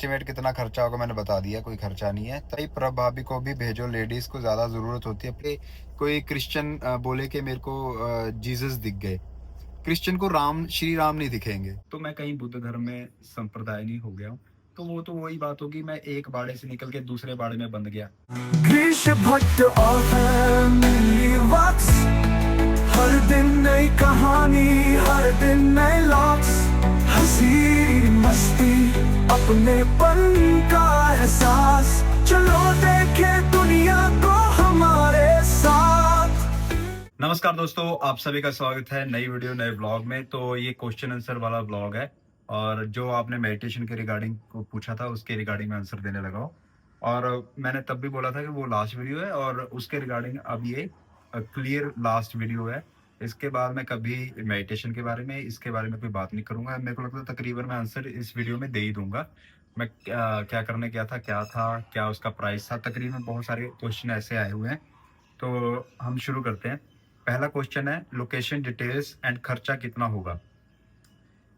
Estimate कितना खर्चा होगा मैंने बता दिया, कोई खर्चा नहीं है। तभी प्रभाभी को भी भेजो, लेडीज को ज्यादा जरूरत होती है। कोई क्रिश्चियन बोले कि मेरे को जीसस दिख गए, क्रिश्चियन को राम, श्री राम नहीं दिखेंगे। तो मैं कहीं बुद्ध धर्म में संप्रदाय नहीं हो गया हूँ। तो वही बात होगी, मैं एक बाड़े से निकल के दूसरे बाड़े में बंध गया। ग्रीश भट्ट और फैमिली वॉक्स, हर दिन नई कहानी, हर दिन नए लॉक्स, हंसी मस्ती अपनेपन का एहसास, चलो देखे दुनिया को हमारे साथ। नमस्कार दोस्तों, आप सभी का स्वागत है नई वीडियो नए ब्लॉग में। तो ये क्वेश्चन आंसर वाला ब्लॉग है, और जो आपने मेडिटेशन के रिगार्डिंग को पूछा था उसके रिगार्डिंग में आंसर देने लगा हूँ। और मैंने तब भी बोला था कि वो लास्ट वीडियो है, और उसके रिगार्डिंग अब ये क्लियर लास्ट वीडियो है। इसके बाद मैं कभी मेडिटेशन के बारे में, इसके बारे में कोई बात नहीं करूंगा। मेरे को लगता है तकरीबन मैं आंसर इस वीडियो में दे ही दूंगा। मैं क्या करने गया था, क्या उसका प्राइस था, तकरीबन बहुत सारे क्वेश्चन ऐसे आए हुए हैं। तो हम शुरू करते हैं। पहला क्वेश्चन है, लोकेशन डिटेल्स एंड खर्चा कितना होगा।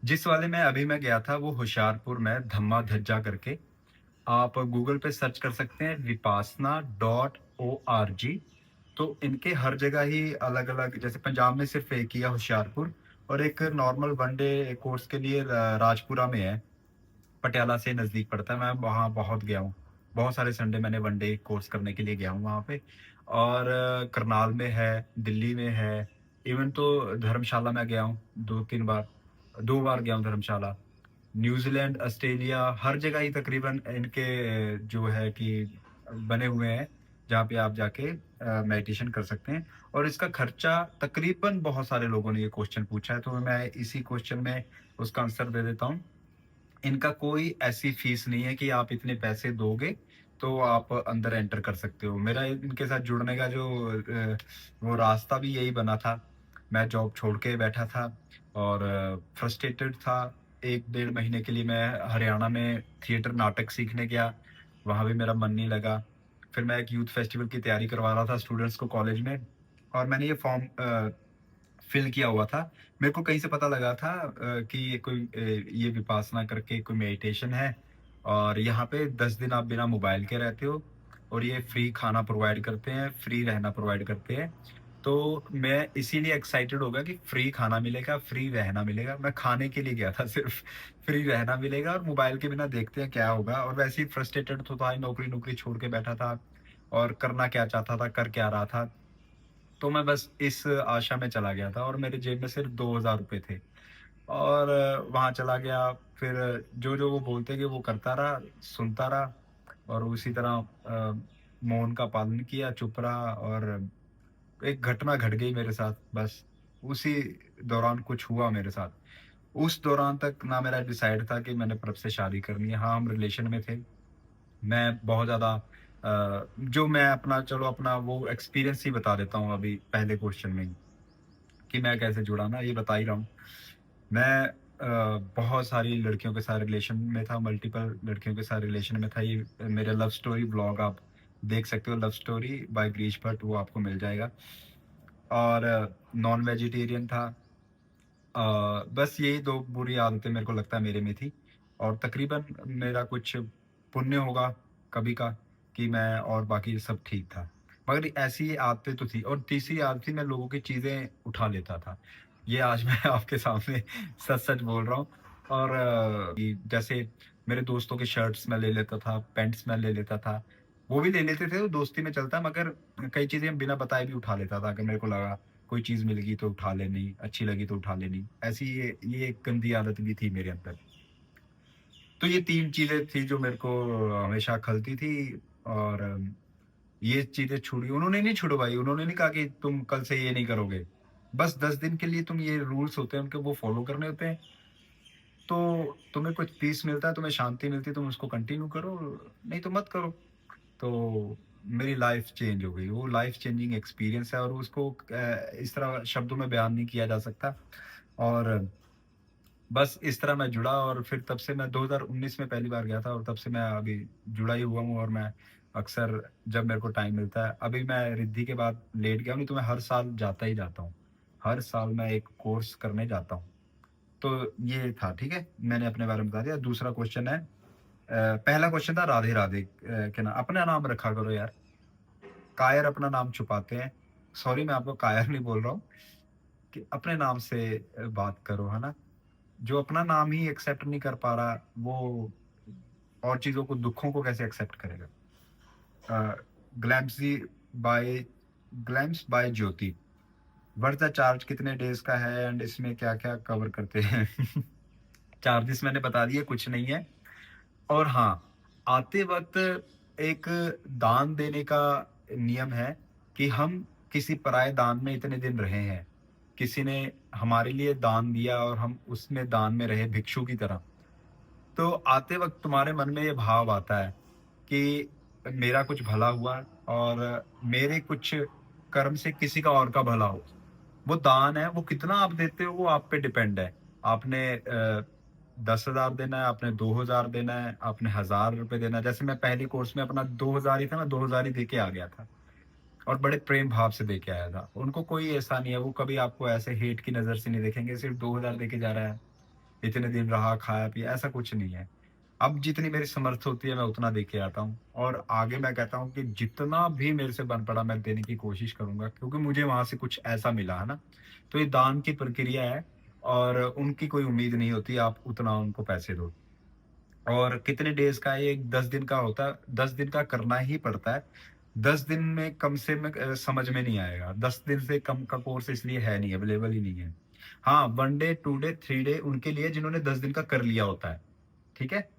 जिस वाले में अभी मैं गया था वो होशियारपुर में धम्मा धज्जा करके, आप गूगल पे सर्च कर सकते हैं vipassana.org। तो इनके हर जगह ही अलग अलग, जैसे पंजाब में सिर्फ एक ही है होशियारपुर, और एक नॉर्मल वनडे कोर्स के लिए राजपुरा में है, पटियाला से नज़दीक पड़ता है। मैं वहाँ बहुत गया हूँ, बहुत सारे संडे मैंने वनडे कोर्स करने के लिए गया हूँ वहाँ पे। और करनाल में है, दिल्ली में है, इवन तो धर्मशाला में गया हूँ 2 बार गया हूँ धर्मशाला। न्यूजीलैंड, ऑस्ट्रेलिया, हर जगह ही तकरीबन इनके जो है कि बने हुए हैं, जहाँ पे आप जाके मेडिटेशन कर सकते हैं। और इसका खर्चा तकरीबन, बहुत सारे लोगों ने ये क्वेश्चन पूछा है, तो मैं इसी क्वेश्चन में उसका आंसर दे देता हूँ। इनका कोई ऐसी फीस नहीं है कि आप इतने पैसे दोगे तो आप अंदर एंटर कर सकते हो। मेरा इनके साथ जुड़ने का जो वो रास्ता भी यही बना था। मैं जॉब छोड़ के बैठा था और फ्रस्ट्रेटेड था। 1 डेढ़ महीने के लिए मैं हरियाणा में थिएटर नाटक सीखने गया, वहाँ भी मेरा मन नहीं लगा। फिर मैं एक यूथ फेस्टिवल की तैयारी करवा रहा था स्टूडेंट्स को कॉलेज में, और मैंने ये फॉर्म फिल किया हुआ था। मेरे को कहीं से पता लगा था कि ये विपासना करके कोई मेडिटेशन है, और यहाँ पे 10 दिन आप बिना मोबाइल के रहते हो, और ये फ्री खाना प्रोवाइड करते हैं, फ्री रहना प्रोवाइड करते हैं। तो मैं इसीलिए एक्साइटेड हो गया कि फ्री खाना मिलेगा, फ्री रहना मिलेगा। मैं खाने के लिए गया था सिर्फ, फ्री रहना मिलेगा और मोबाइल के बिना देखते हैं क्या होगा। और वैसे ही फ्रस्ट्रेटेड तो था ही, नौकरी छोड़ के बैठा था, और करना क्या चाहता था, कर क्या रहा था। तो मैं बस इस आशा में चला गया था, और मेरे जेब में सिर्फ 2,000 रुपये थे। और वहाँ चला गया, फिर जो वो बोलते कि वो करता रहा, सुनता रहा, और उसी तरह मौन का पालन किया, चुप रहा। और एक घटना घट गई मेरे साथ, बस उसी दौरान कुछ हुआ मेरे साथ। उस दौरान तक ना मेरा डिसाइड था कि मैंने प्रभ से शादी करनी है। हाँ, हम रिलेशन में थे। मैं बहुत ज़्यादा जो मैं अपना वो एक्सपीरियंस ही बता देता हूँ अभी पहले क्वेश्चन में ही, कि मैं कैसे जुड़ा ना, ये बता ही रहा हूँ। मैं बहुत सारी लड़कियों के साथ रिलेशन में था, मल्टीपल लड़कियों के साथ रिलेशन में था। ये मेरे लव स्टोरी ब्लॉग आप देख सकते हो, love story by Girish Bhatt, वो आपको मिल जाएगा। और नॉन वेजिटेरियन था। बस यही 2 बुरी आदतें मेरे को लगता है मेरे में थी, और तकरीबन मेरा कुछ पुण्य होगा कभी का कि मैं, और बाकी सब ठीक था। मगर ऐसी आदतें तो थी, और तीसरी आदत थी, मैं लोगों की चीज़ें उठा लेता था। ये आज मैं आपके सामने सच-सच बोल रहा हूँ। और कि जैसे मेरे दोस्तों के शर्ट्स मैं ले लेता था, पैंट्स मैं ले लेता था। वो भी ले लेते थे, वो दोस्ती में चलता, मगर कई चीज़ें बिना बताए भी उठा लेता था। अगर मेरे को लगा कोई चीज़ मिल गई तो उठा लेनी, अच्छी लगी तो उठा लेनी। ऐसी ये एक गंदी आदत भी थी मेरे अंदर। तो ये 3 चीज़ें थी जो मेरे को हमेशा खलती थी। और ये चीज़ें छुड़ी, उन्होंने नहीं छुड़वाई, उन्होंने नहीं कहा कि तुम कल से ये नहीं करोगे। बस 10 दिन के लिए तुम, ये रूल्स होते हैं उनके, वो फॉलो करने होते हैं। तो तुम्हें कुछ पीस मिलता है, तुम्हें शांति मिलती है, तुम उसको कंटिन्यू करो, नहीं तो मत करो। तो मेरी लाइफ चेंज हो गई। वो लाइफ चेंजिंग एक्सपीरियंस है, और उसको इस तरह शब्दों में बयान नहीं किया जा सकता। और बस इस तरह मैं जुड़ा, और फिर तब से मैं 2019 में पहली बार गया था, और तब से मैं अभी जुड़ा ही हुआ हूँ। और मैं अक्सर, जब मेरे को टाइम मिलता है, अभी मैं रिद्धि के बाद लेट गया हूँ, नहीं तो मैं हर साल जाता ही जाता हूँ। हर साल मैं एक कोर्स करने जाता हूँ। तो ये था, ठीक है? मैंने अपने बारे में बता दिया। दूसरा क्वेश्चन है, पहला क्वेश्चन था राधे राधे, क्या ना अपना नाम रखा करो यार। कायर अपना नाम छुपाते हैं। सॉरी, मैं आपको कायर नहीं बोल रहा हूँ, कि अपने नाम से बात करो, है ना? जो अपना नाम ही एक्सेप्ट नहीं कर पा रहा, वो और चीज़ों को, दुखों को कैसे एक्सेप्ट करेगा? अ, Glamsy by Glams by Jyoti. What's the charge, कितने डेज़ का है एंड इसमें क्या-क्या कवर करते हैं? चार्जेस मैंने बता दिए, कुछ नहीं है। और हाँ, आते वक़्त एक दान देने का नियम है कि हम किसी पराये दान में इतने दिन रहे हैं। किसी ने हमारे लिए दान दिया और हम उसमें दान में रहे भिक्षु की तरह। तो आते वक़्त तुम्हारे मन में ये भाव आता है कि मेरा कुछ भला हुआ और मेरे कुछ कर्म से किसी का और का भला हो। वो दान है, वो कितना आप देते हो वो आप पे डिपेंड है। आपने 10,000 देना है, आपने 2,000 देना है, आपने ₹1000 देना है। जैसे मैं पहली कोर्स में अपना 2,000 ही था, मैं 2,000 ही दे के आ गया था और बड़े प्रेम भाव से दे के आया था। उनको कोई ऐसा नहीं है, वो कभी आपको ऐसे हेट की नज़र से नहीं देखेंगे, सिर्फ़ 2,000 दे के जा रहा है, इतने दिन रहा, खाया-पिया, ऐसा कुछ नहीं है। अब जितनी मेरी समर्थ होती है मैं उतना दे के आता हूँ और आगे मैं कहता हूँ कि जितना भी मेरे से बन पड़ा मैं देने की कोशिश करूँगा, क्योंकि मुझे वहाँ से कुछ ऐसा मिला है ना। तो ये दान की प्रक्रिया है और उनकी कोई उम्मीद नहीं होती आप उतना उनको पैसे दो। और कितने डेज़ का है ये, 10 दिन का होता है, 10 दिन का करना ही पड़ता है। 10 दिन में कम से में समझ में नहीं आएगा। 10 दिन से कम का कोर्स इसलिए है नहीं, अवेलेबल ही नहीं है। हाँ, 1 डे, 2 डे, 3 डे उनके लिए जिन्होंने 10 दिन का कर लिया होता है। ठीक है?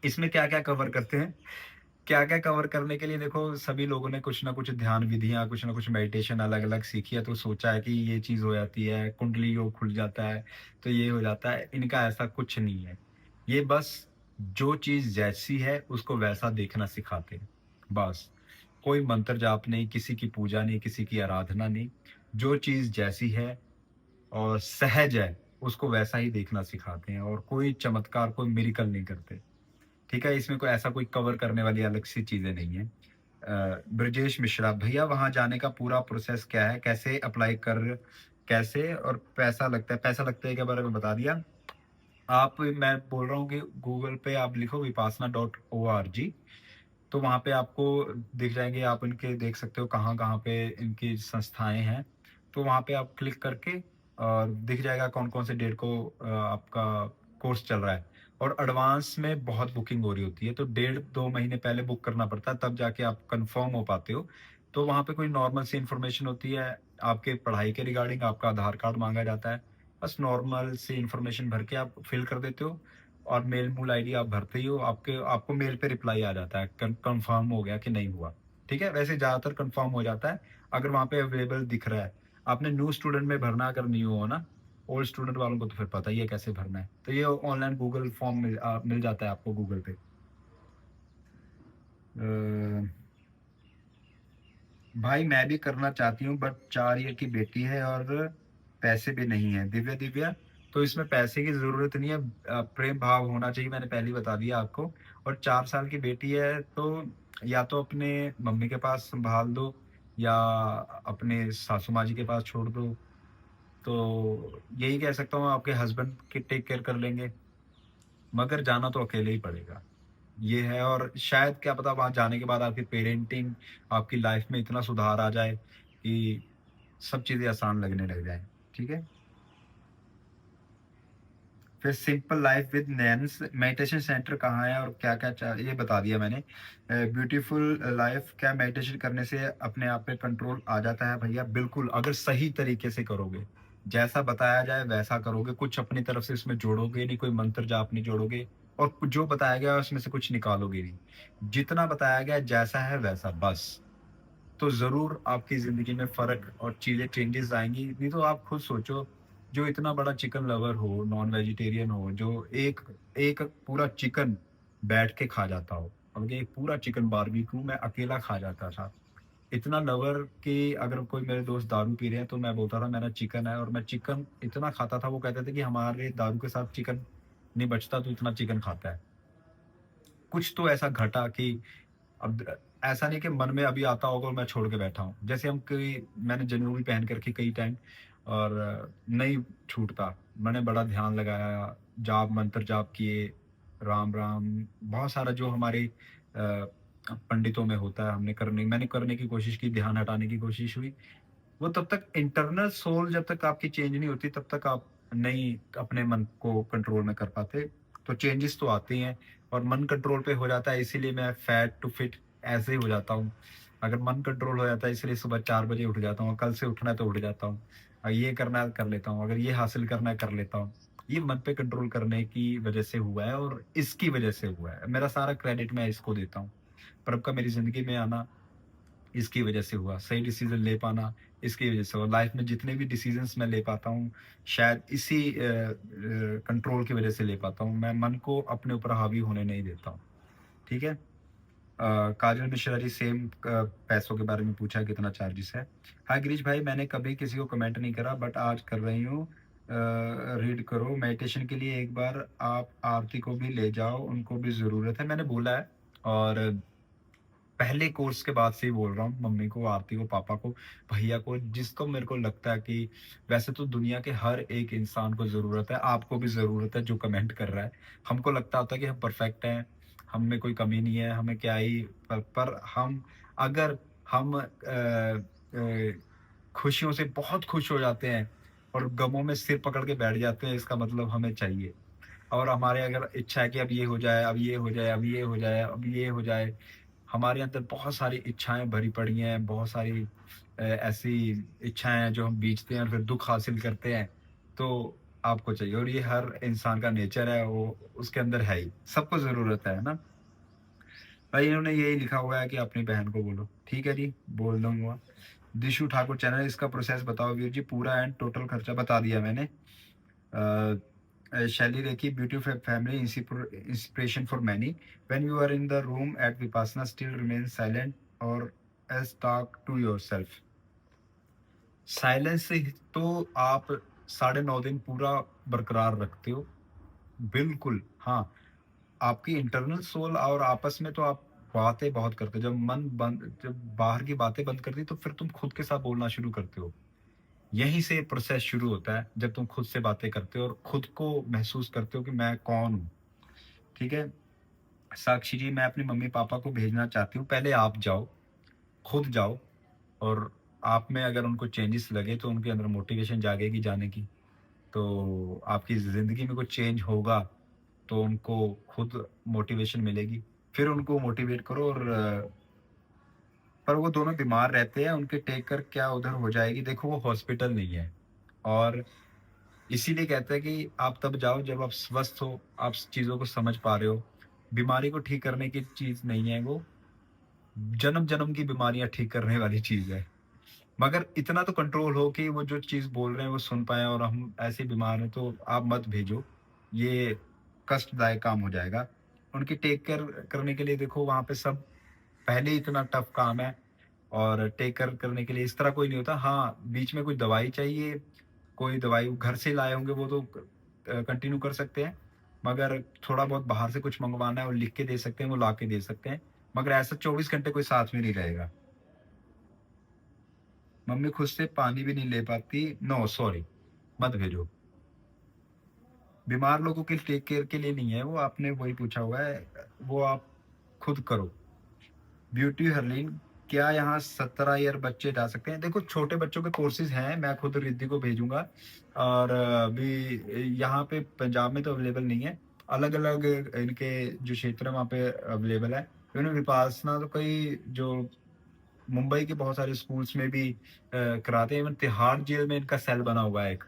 इसमें क्या-क्या कवर करते हैं? क्या-क्या कवर करने के लिए देखो, सभी लोगों ने कुछ ना कुछ ध्यान विधियाँ, कुछ ना कुछ मेडिटेशन अलग-अलग सीखी है, तो सोचा है कि ये चीज़ हो जाती है, कुंडली योग खुल जाता है, तो ये हो जाता है। इनका ऐसा कुछ नहीं है। ये बस जो चीज़ जैसी है उसको वैसा देखना सिखाते हैं, बस। कोई मंत्र जाप नहीं, किसी की पूजा नहीं, किसी की आराधना नहीं। जो चीज़ जैसी है और सहज है, उसको वैसा ही देखना सिखाते हैं और कोई चमत्कार, कोई मिरेकल नहीं करते। ठीक है? इसमें कोई ऐसा कोई कवर करने वाली अलग सी चीज़ें नहीं हैं। ब्रजेश मिश्रा, भैया वहाँ जाने का पूरा प्रोसेस क्या है? कैसे अप्लाई कर कैसे और पैसा लगता है? पैसा लगता है के बारे में बता दिया। मैं बोल रहा हूँ कि गूगल पे आप लिखो vipassana.org, तो वहाँ पे आपको दिख जाएँगे, आप इनके देख सकते हो कहाँ-कहाँ पे इनकी संस्थाएँ हैं। तो वहाँ पे आप क्लिक करके और दिख जाएगा कौन-कौन से डेट को आपका कोर्स चल रहा है। और एडवांस में बहुत बुकिंग हो रही होती है, तो डेढ़ 2 महीने पहले बुक करना पड़ता है, तब जाके आप कन्फर्म हो पाते हो। तो वहाँ पे कोई नॉर्मल सी इन्फॉर्मेशन होती है, आपके पढ़ाई के रिगार्डिंग आपका आधार कार्ड माँगा जाता है। बस नॉर्मल सी इन्फॉर्मेशन भर के आप फिल कर देते हो और मेल-मूल आईडी आप भरते ही हो, आपको मेल पे रिप्लाई आ जाता है, कन्फर्म हो गया कि नहीं हुआ। ठीक है? वैसे ज़्यादातर कन्फर्म हो जाता है, अगर वहाँ पे अवेलेबल दिख रहा है। आपने न्यू स्टूडेंट में भरना अगर न्यू हो ना, ओल्ड स्टूडेंट वालों को तो फिर पता ही है कैसे भरना है। तो ये ऑनलाइन गूगल फॉर्म मिल जाता है आपको गूगल पे। अ, भाई मैं भी करना चाहती हूँ बट 4 ईयर की बेटी है और पैसे भी नहीं है। दिव्या, तो इसमें पैसे की ज़रूरत नहीं है, प्रेम भाव होना चाहिए, मैंने पहले ही बता दिया आपको। और 4 साल की बेटी है तो या तो अपने मम्मी के पास सँभाल दो या अपने सासू माँ जी के पास छोड़ दो। तो यही कह सकता हूँ, आपके हस्बैंड के टेक केयर कर लेंगे, मगर जाना तो अकेले ही पड़ेगा। ये है और शायद क्या पता वहाँ जाने के बाद आपकी पेरेंटिंग, आपकी लाइफ़ में इतना सुधार आ जाए कि सब चीज़ें आसान लगने लग जाएँ। ठीक है? फिर simple life with Nans meditation centre कहाँ है और क्या-क्या ये बता दिया मैंने। ब्यूटीफुल लाइफ, क्या मेडिटेशन करने से अपने आप पे कंट्रोल आ जाता है भैया? बिल्कुल, अगर सही तरीके से करोगे। जैसा बताया जाए वैसा करोगे, कुछ अपनी तरफ से इसमें जोड़ोगे नहीं, कोई मंत्र जाप नहीं जोड़ोगे और जो बताया गया है उसमें से कुछ निकालोगे नहीं। जितना बताया गया है जैसा है वैसा बस। तो ज़रूर आपकी ज़िंदगी में फ़र्क और चीज़ें चेंजेज़ आएँगी। नहीं तो आप खुद सोचो, जो इतना बड़ा चिकन लवर हो, नॉन वेजिटेरियन हो, जो एक एक पूरा चिकन बैठ के खा जाता हो, मतलब कि एक पूरा चिकन बारबेक्यू मैं अकेला खा जाता था। इतना लवर कि अगर कोई मेरे दोस्त दारू पी रहे हैं, तो मैं बोलता था मेरा चिकन है और मैं चिकन इतना खाता था, वो कहते थे कि हमारे दारू के साथ चिकन नहीं बचता, तू इतना चिकन खाता है। कुछ तो ऐसा घटा कि अब ऐसा नहीं कि मन में अभी आता होगा और मैं छोड़ के बैठा हूँ। जैसे हम कई मैंने जनेऊ भी पहन के रखी कई टाइम और नहीं छूटता। मैंने बड़ा ध्यान लगाया, जाप मंत्र जाप किए, राम राम, बहुत सारा जो हमारे पंडितों में होता है, मैंने करने की कोशिश की, ध्यान हटाने की कोशिश हुई। वो तब तक इंटरनल सोल जब तक आपकी चेंज नहीं होती, तब तक आप नहीं अपने मन को कंट्रोल में कर पाते। तो चेंजेस तो आते ही हैं, और मन कंट्रोल पे हो जाता है, इसीलिए मैं फैट टू फिट ऐसे ही हो जाता हूँ। अगर मन कंट्रोल हो जाता है, इसलिए सुबह 4 बजे उठ जाता हूँ, कल से उठना है तो उठ जाता हूँ। ये करना है कर लेता हूँ, अगर ये हासिल करना है कर लेता हूँ। ये मन पे कंट्रोल करने की वजह से हुआ है, और इसकी वजह से हुआ है। मेरा सारा क्रेडिट मैं इसको देता हूँ। प्रभ का मेरी ज़िंदगी में आना इसकी वजह से हुआ, सही डिसीज़न ले पाना इसकी वजह से हुआ। लाइफ़ में जितने भी डिसीज़न्स मैं ले पाता हूँ, शायद इसी कंट्रोल की वजह से ले पाता हूँ। मैं मन को अपने ऊपर हावी होने नहीं देता हूँ, ठीक है? काजल मिश्रा जी सेम पैसों के बारे में पूछा है, कितना चार्जेस है? हाय गिरीश भाई, मैंने कभी किसी को कमेंट नहीं करा, बट आज कर रही हूँ। रीड करो मेडिटेशन के लिए, एक बार आप आरती को भी ले जाओ, उनको भी ज़रूरत है। मैंने बोला है, और पहले कोर्स के बाद से ही बोल रहा हूँ, मम्मी को, आरती को, पापा को, भैया को, जिसको मेरे को लगता है कि वैसे तो दुनिया के हर एक इंसान को ज़रूरत है, आपको भी ज़रूरत है जो कमेंट कर रहा है। हमको लगता होता है कि हम परफेक्ट हैं, हम में कोई कमी नहीं है, हमें क्या ही, पर हम, अगर हम खुशियों से बहुत खुश हो जाते हैं और गमों में सिर पकड़ के बैठ जाते हैं, इसका मतलब हमें चाहिए। और हमारे अगर इच्छा है कि अब ये हो जाए, अब ये हो जाए, अब ये हो जाए, अब ये हो जाए, हमारे अंदर बहुत सारी इच्छाएँ भरी पड़ी हैं, बहुत सारी ऐसी इच्छाएँ हैं जो हम बीचते हैं और फिर दुःख हासिल करते हैं, तो आपको चाहिए, और ये हर इंसान का नेचर है, वो उसके अंदर है ही, सबको ज़रूरत है ना? भाई इन्होंने यही लिखा हुआ है कि अपनी बहन को बोलो, ठीक है जी, बोल दूँगा। दिशु ठाकुर चैनल, इसका प्रोसेस बताओ वीर जी, पूरा एंड टोटल खर्चा बता दिया मैंने। Shaili Rekhi, beautiful family, inspiration for many, when you are in the room at Vipassana still remain silent or as talk to yourself. Silence से ही तो आप 9.5 दिन पूरा बरकरार रखते हो। बिल्कुल, हाँ, आपकी इंटरनल सोल और आपस में तो आप बातें बहुत करते हो। जब बाहर की बातें बंद कर दी, तो फिर तुम खुद के साथ बोलना शुरू करते हो। यहीं से प्रोसेस शुरू होता है, जब तुम खुद से बातें करते हो और खुद को महसूस करते हो कि मैं कौन हूँ, ठीक है? साक्षी जी, मैं अपने मम्मी-पापा को भेजना चाहती हूँ, पहले आप जाओ, खुद जाओ, और आप में अगर उनको चेंजेस लगे, तो उनके अंदर मोटिवेशन जागेगी जाने की, तो आपकी ज़िंदगी में कुछ चेंज होगा, तो उनको खुद मोटिवेशन मिलेगी। फिर उनको मोटिवेट करो, और पर वो दोनों बीमार रहते हैं, उनके टेक कर क्या उधर हो जाएगी? देखो, वो हॉस्पिटल नहीं है, और इसीलिए कहते हैं कि आप तब जाओ जब आप स्वस्थ हो, आप चीज़ों को समझ पा रहे हो। बीमारी को ठीक करने की चीज़ नहीं है वो, जन्म-जन्म की बीमारियाँ ठीक करने वाली चीज़ है। मगर इतना तो कंट्रोल हो कि वो जो चीज़ बोल रहे हैं वो सुन पाएँ, और हम ऐसे बीमार हैं तो आप मत भेजो, ये कष्टदायक काम हो जाएगा। उनकी टेक केयर करने के लिए देखो, वहाँ पे सब पहले ही इतना टफ काम है, और टेक केयर करने के लिए इस तरह कोई नहीं होता। हाँ, बीच में कोई दवाई चाहिए, कोई दवाई घर से लाए होंगे, वो तो कंटिन्यू कर सकते हैं। मगर थोड़ा बहुत बाहर से कुछ मँगवाना है, वो लिख के दे सकते हैं, वो ला के दे सकते हैं। मगर ऐसा 24 घंटे कोई साथ में नहीं रहेगा। मम्मी खुद से पानी भी नहीं ले पाती, नो सॉरी, मत भेजो। बीमार लोगों के टेक केयर के लिए नहीं है वो, आपने वही पूछा हुआ है, वो आप खुद करो। ब्यूटी हरलीन, क्या यहाँ 17 ईयर बच्चे जा सकते हैं? देखो, छोटे बच्चों के कोर्सेज़ हैं, मैं खुद रिद्धि को भेजूँगा, और अभी यहाँ पे पंजाब में तो अवेलेबल नहीं है। अलग-अलग इनके जो क्षेत्र है वहाँ पे अवेलेबल है। इन्होंने विपासना तो कई जो मुंबई के बहुत सारे स्कूल्स में भी कराते हैं, इवन तिहाड़ जेल में इनका सेल बना हुआ है एक।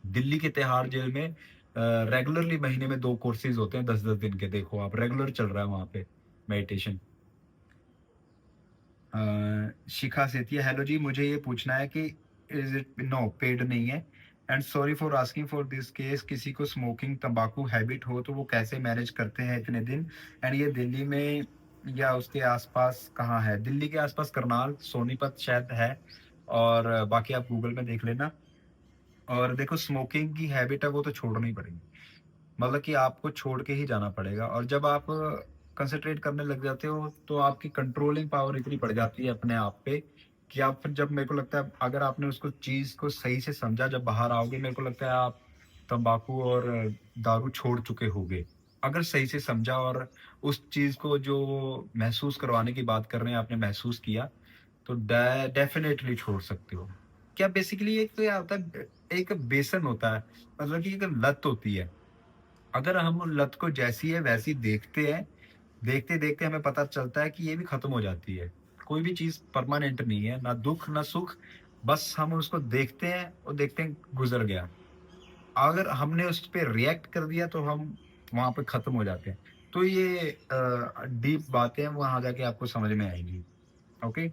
दिल्ली के तिहाड़ जेल में रेगुलरली महीने में 2 कोर्सेज़ होते हैं 10-10 दिन के, देखो आप, रेगुलर चल रहा है वहाँ पे मेडिटेशन। शिखा सेतिया, हेलो जी, मुझे ये पूछना है कि इज इट, नो पेड नहीं है, and sorry for asking for this case, किसी को स्मोकिंग तंबाकू हैबिट हो तो वो कैसे मैनेज करते हैं इतने दिन, एंड ये दिल्ली में या उसके आसपास कहाँ है? दिल्ली के आसपास करनाल, सोनीपत शायद है, और बाकी आप गूगल में देख लेना। और देखो, स्मोकिंग की हैबिट है वो तो छोड़नी पड़ेगी, मतलब कि आपको छोड़ के ही जाना पड़ेगा, और जब आप कंसंट्रेट करने लग जाते हो, तो आपकी कंट्रोलिंग पावर इतनी बढ़ जाती है अपने आप पे, कि आप फिर, जब मेरे को लगता है अगर आपने उसको चीज़ को सही से समझा, जब बाहर आओगे, मेरे को लगता है आप तंबाकू और दारू छोड़ चुके होगे, अगर सही से समझा और उस चीज़ को जो महसूस करवाने की बात कर रहे हैं, आपने महसूस किया, तो डेफ़िनेटली छोड़ सकते हो। क्या बेसिकली एक तो क्या होता है, एक व्यसन होता है, मतलब कि एक लत होती है। अगर हम लत को जैसी है वैसी देखते हैं, देखते-देखते हमें पता चलता है कि ये भी खत्म हो जाती है। कोई भी चीज़ परमानेंट नहीं है, ना दुःख, ना सुख, बस हम उसको देखते हैं और देखते हैं गुज़र गया। अगर हमने उस पे रिएक्ट कर दिया तो हम वहाँ पे खत्म हो जाते हैं। तो ये डीप बातें हैं, वहाँ जाके आपको समझ में आएँगी। ओके?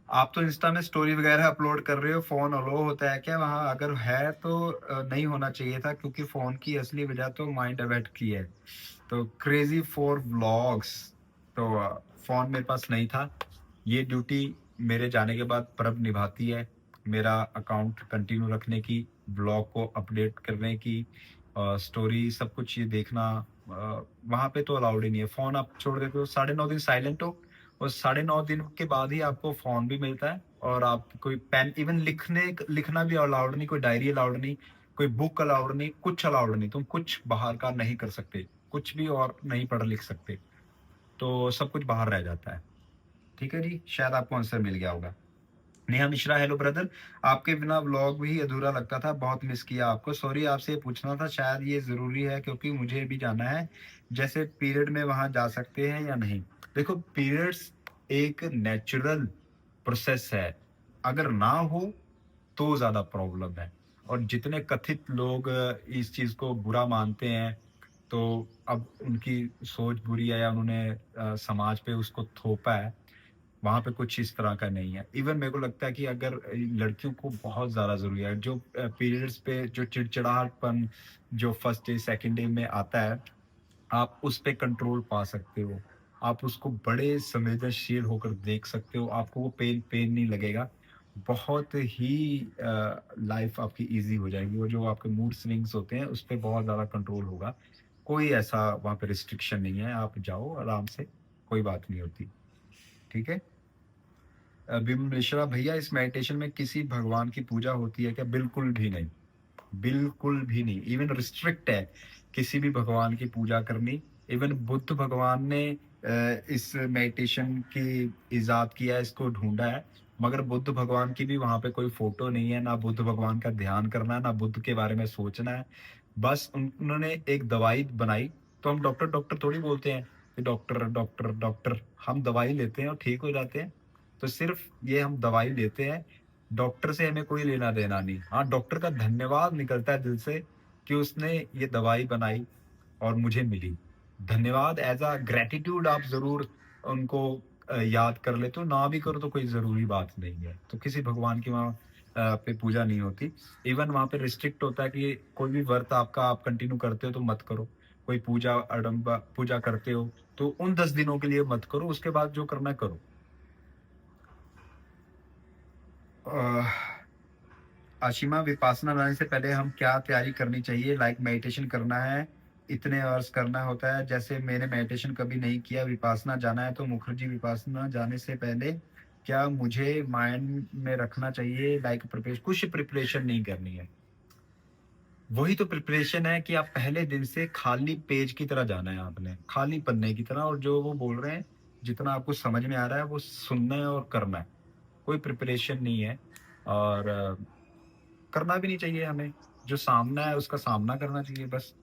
आप तो इंस्टा में स्टोरी वगैरह अपलोड कर रहे हो, फ़ोन अलाउ होता है क्या वहाँ? अगर है तो नहीं होना चाहिए था, क्योंकि फ़ोन की असली वजह तो माइंड डाइवर्ट की है। तो क्रेज़ी फॉर व्लॉग्स, तो फ़ोन मेरे पास नहीं था। ये ड्यूटी मेरे जाने के बाद प्रभ निभाती है। मेरा अकाउंट कंटिन्यू रखने की, ब्लॉग को अपडेट करने की, स्टोरी सब कुछ ये देखना, वहाँ पे तो अलाउड ही नहीं है। फ़ोन आप छोड़ देते हो, साढ़े 9 दिन साइलेंट हो, और साढ़े 9 दिन के बाद ही आपको फ़ोन भी मिलता है, और आप कोई पेन, इवन लिखना भी अलाउड नहीं, कोई डायरी अलाउड नहीं, कोई बुक अलाउड नहीं, कुछ अलाउड नहीं। तुम कुछ बाहर का नहीं कर सकते, कुछ भी और नहीं पढ़ लिख सकते। तो सब कुछ बाहर रह जाता है। ठीक है जी, शायद आपको आंसर मिल गया होगा। नेहा मिश्रा, हेलो ब्रदर, आपके बिना व्लॉग भी अधूरा लगता था, बहुत मिस किया आपको। सॉरी, आपसे ये पूछना था, शायद ये ज़रूरी है क्योंकि मुझे भी जाना है। जैसे पीरियड में वहाँ जा सकते हैं या नहीं? देखो, पीरियड्स एक नेचुरल प्रोसेस है, अगर ना हो तो ज़्यादा प्रॉब्लम है। और जितने कथित लोग इस चीज़ को बुरा मानते हैं, तो अब उनकी सोच बुरी है या उन्होंने समाज पे उसको थोपा है, वहाँ पे कुछ इस तरह का नहीं है। इवन मेरे को लगता है कि अगर लड़कियों को बहुत ज़्यादा ज़रूरी है, जो पीरियड्स पे जो चिड़चिड़ाहटपन जो फर्स्ट डे, सेकंड डे में आता है, आप उस पे कंट्रोल पा सकते हो। आप उसको बड़े संवेदनशील होकर देख सकते हो, आपको वो पेन नहीं लगेगा। बहुत ही लाइफ़ आपकी ईज़ी हो जाएगी। वो जो आपके मूड स्विंग्स होते हैं, उस पे बहुत ज़्यादा कंट्रोल होगा। कोई ऐसा वहाँ पे रिस्ट्रिक्शन नहीं है, आप जाओ आराम से, कोई बात नहीं होती। ठीक है? बिम मिश्रा, भैया इस मेडिटेशन में किसी भगवान की पूजा होती है क्या? बिल्कुल भी नहीं, बिल्कुल भी नहीं। इवन रिस्ट्रिक्ट है किसी भी भगवान की पूजा करनी। इवन बुद्ध भगवान ने इस मेडिटेशन की इजाद किया है, इसको ढूँढा है, मगर बुद्ध भगवान की भी वहाँ पे कोई फ़ोटो नहीं है, ना बुद्ध भगवान का ध्यान करना है, ना बुद्ध के बारे में सोचना है। बस उन्होंने एक दवाई बनाई, तो हम डॉक्टर, डॉक्टर थोड़ी बोलते हैं कि डॉक्टर, डॉक्टर, डॉक्टर। हम दवाई लेते हैं और ठीक हो जाते हैं। तो सिर्फ़ ये हम दवाई लेते हैं, डॉक्टर से हमें कोई लेना-देना नहीं। हाँ, डॉक्टर का धन्यवाद निकलता है दिल से कि उसने ये दवाई बनाई और मुझे मिली। धन्यवाद एज़ अ ग्रैटिट्यूड आप ज़रूर उनको याद कर लेते हो, ना भी करो तो कोई ज़रूरी बात नहीं है। तो किसी भगवान की वहाँ पे पूजा नहीं होती। इवन वहाँ पे रिस्ट्रिक्ट होता है कि कोई भी व्रत आपका आप कंटिन्यू करते हो तो मत करो। कोई पूजा करते हो तो उन 10 दिनों के लिए मत करो, उसके बाद जो करना है करो। अ आशिमा, विपासना लाने से पहले हम क्या तैयारी करनी चाहिए? लाइक मेडिटेशन करना है, इतने आवर्स करना होता है। जैसे मैंने मेडिटेशन कभी नहीं किया, विपासना जाना है, तो मुखर्जी विपासना जाने से पहले क्या मुझे माइंड में रखना चाहिए? लाइक कुछ प्रिपरेशन नहीं करनी है। वही तो प्रिपरेशन है कि आप पहले दिन से खाली पेज की तरह जाना है आपने, खाली पन्ने की तरह, और जो वो बोल रहे हैं, जितना आपको समझ में आ रहा है, वो सुनना है और करना है। कोई प्रिपरेशन नहीं है, और करना भी नहीं चाहिए हमें। जो सामना है उसका सामना करना चाहिए बस।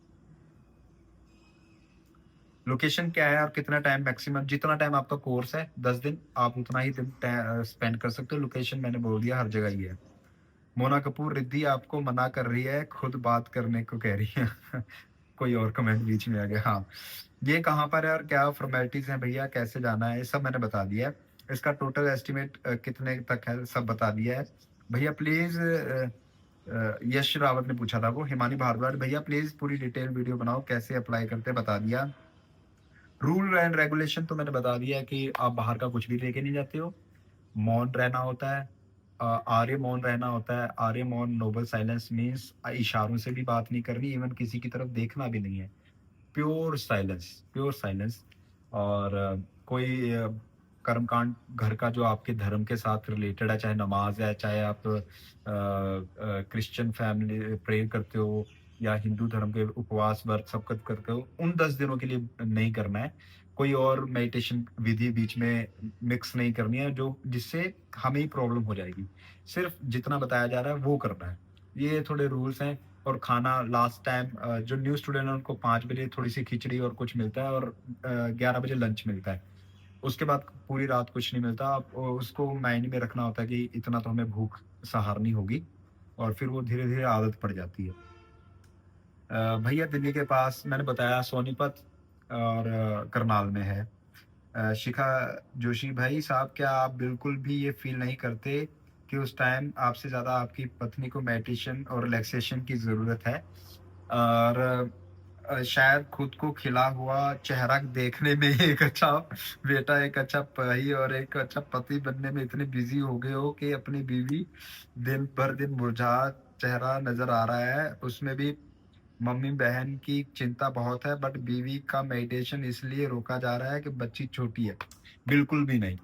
लोकेशन क्या है और कितना टाइम मैक्सिमम? जितना टाइम आपका कोर्स है 10 दिन, आप उतना ही दिन स्पेंड कर सकते हो। लोकेशन मैंने बोल दिया, हर जगह ही है। मोना कपूर, रिद्धि आपको मना कर रही है, खुद बात करने को कह रही है। कोई और कमेंट बीच में आ गया। हाँ, ये कहाँ पर है और क्या फॉर्मेलिटीज़ हैं भैया, कैसे जाना है? ये सब मैंने बता दिया है। इसका टोटल एस्टीमेट कितने तक है, सब बता दिया है। भैया प्लीज़, यश रावत ने पूछा था वो, हिमानी भारद्वाज, भैया प्लीज़ पूरी डिटेल वीडियो बनाओ, कैसे अप्लाई करते हैं, बता दिया। रूल एंड रेगुलेशन तो मैंने बता दिया है कि आप बाहर का कुछ भी लेके नहीं जाते हो। मौन रहना होता है, आर्य मौन रहना होता है। आर्य मौन, नोबल साइलेंस मीन्स इशारों से भी बात नहीं करनी, इवन किसी की तरफ देखना भी नहीं है। Pure silence, pure silence. और कोई कर्मकांड घर का जो आपके धर्म के साथ रिलेटेड है, चाहे नमाज है, चाहे आप क्रिश्चियन फैमिली प्रे करते हो, या हिंदू धर्म के उपवास व्रत सब करते हो, उन 10 दिनों के लिए नहीं करना है। कोई और मेडिटेशन विधि बीच में मिक्स नहीं करनी है जो जिससे हमें ही प्रॉब्लम हो जाएगी। सिर्फ जितना बताया जा रहा है वो करना है। ये थोड़े रूल्स हैं। और खाना लास्ट टाइम जो न्यू स्टूडेंट है उनको 5 बजे थोड़ी-सी खिचड़ी और कुछ मिलता है और 11 बजे लंच मिलता है। उसके बाद पूरी रात कुछ नहीं मिलता। आप उसको माइंड में रखना होता है कि इतना तो हमें भूख सहारनी होगी और फिर वो धीरे-धीरे आदत पड़ जाती है। भैया दिल्ली के पास मैंने बताया सोनीपत और करनाल में है। शिखा जोशी भाई साहब, क्या आप बिल्कुल भी ये फ़ील नहीं करते कि उस टाइम आपसे ज़्यादा आपकी पत्नी को मेडिटेशन और रिलैक्सेशन की ज़रूरत है? और शायद खुद को खिला हुआ चेहरा देखने में एक अच्छा बेटा, एक अच्छा भाई और एक अच्छा पति बनने में इतने बिज़ी हो गए हो कि अपनी बीवी दिन भर दिन मुरझा चेहरा नज़र आ रहा है। उसमें भी मम्मी-बहन की चिंता बहुत है, बट बीवी का मेडिटेशन इसलिए रोका जा रहा है कि बच्ची छोटी है। बिल्कुल भी नहीं।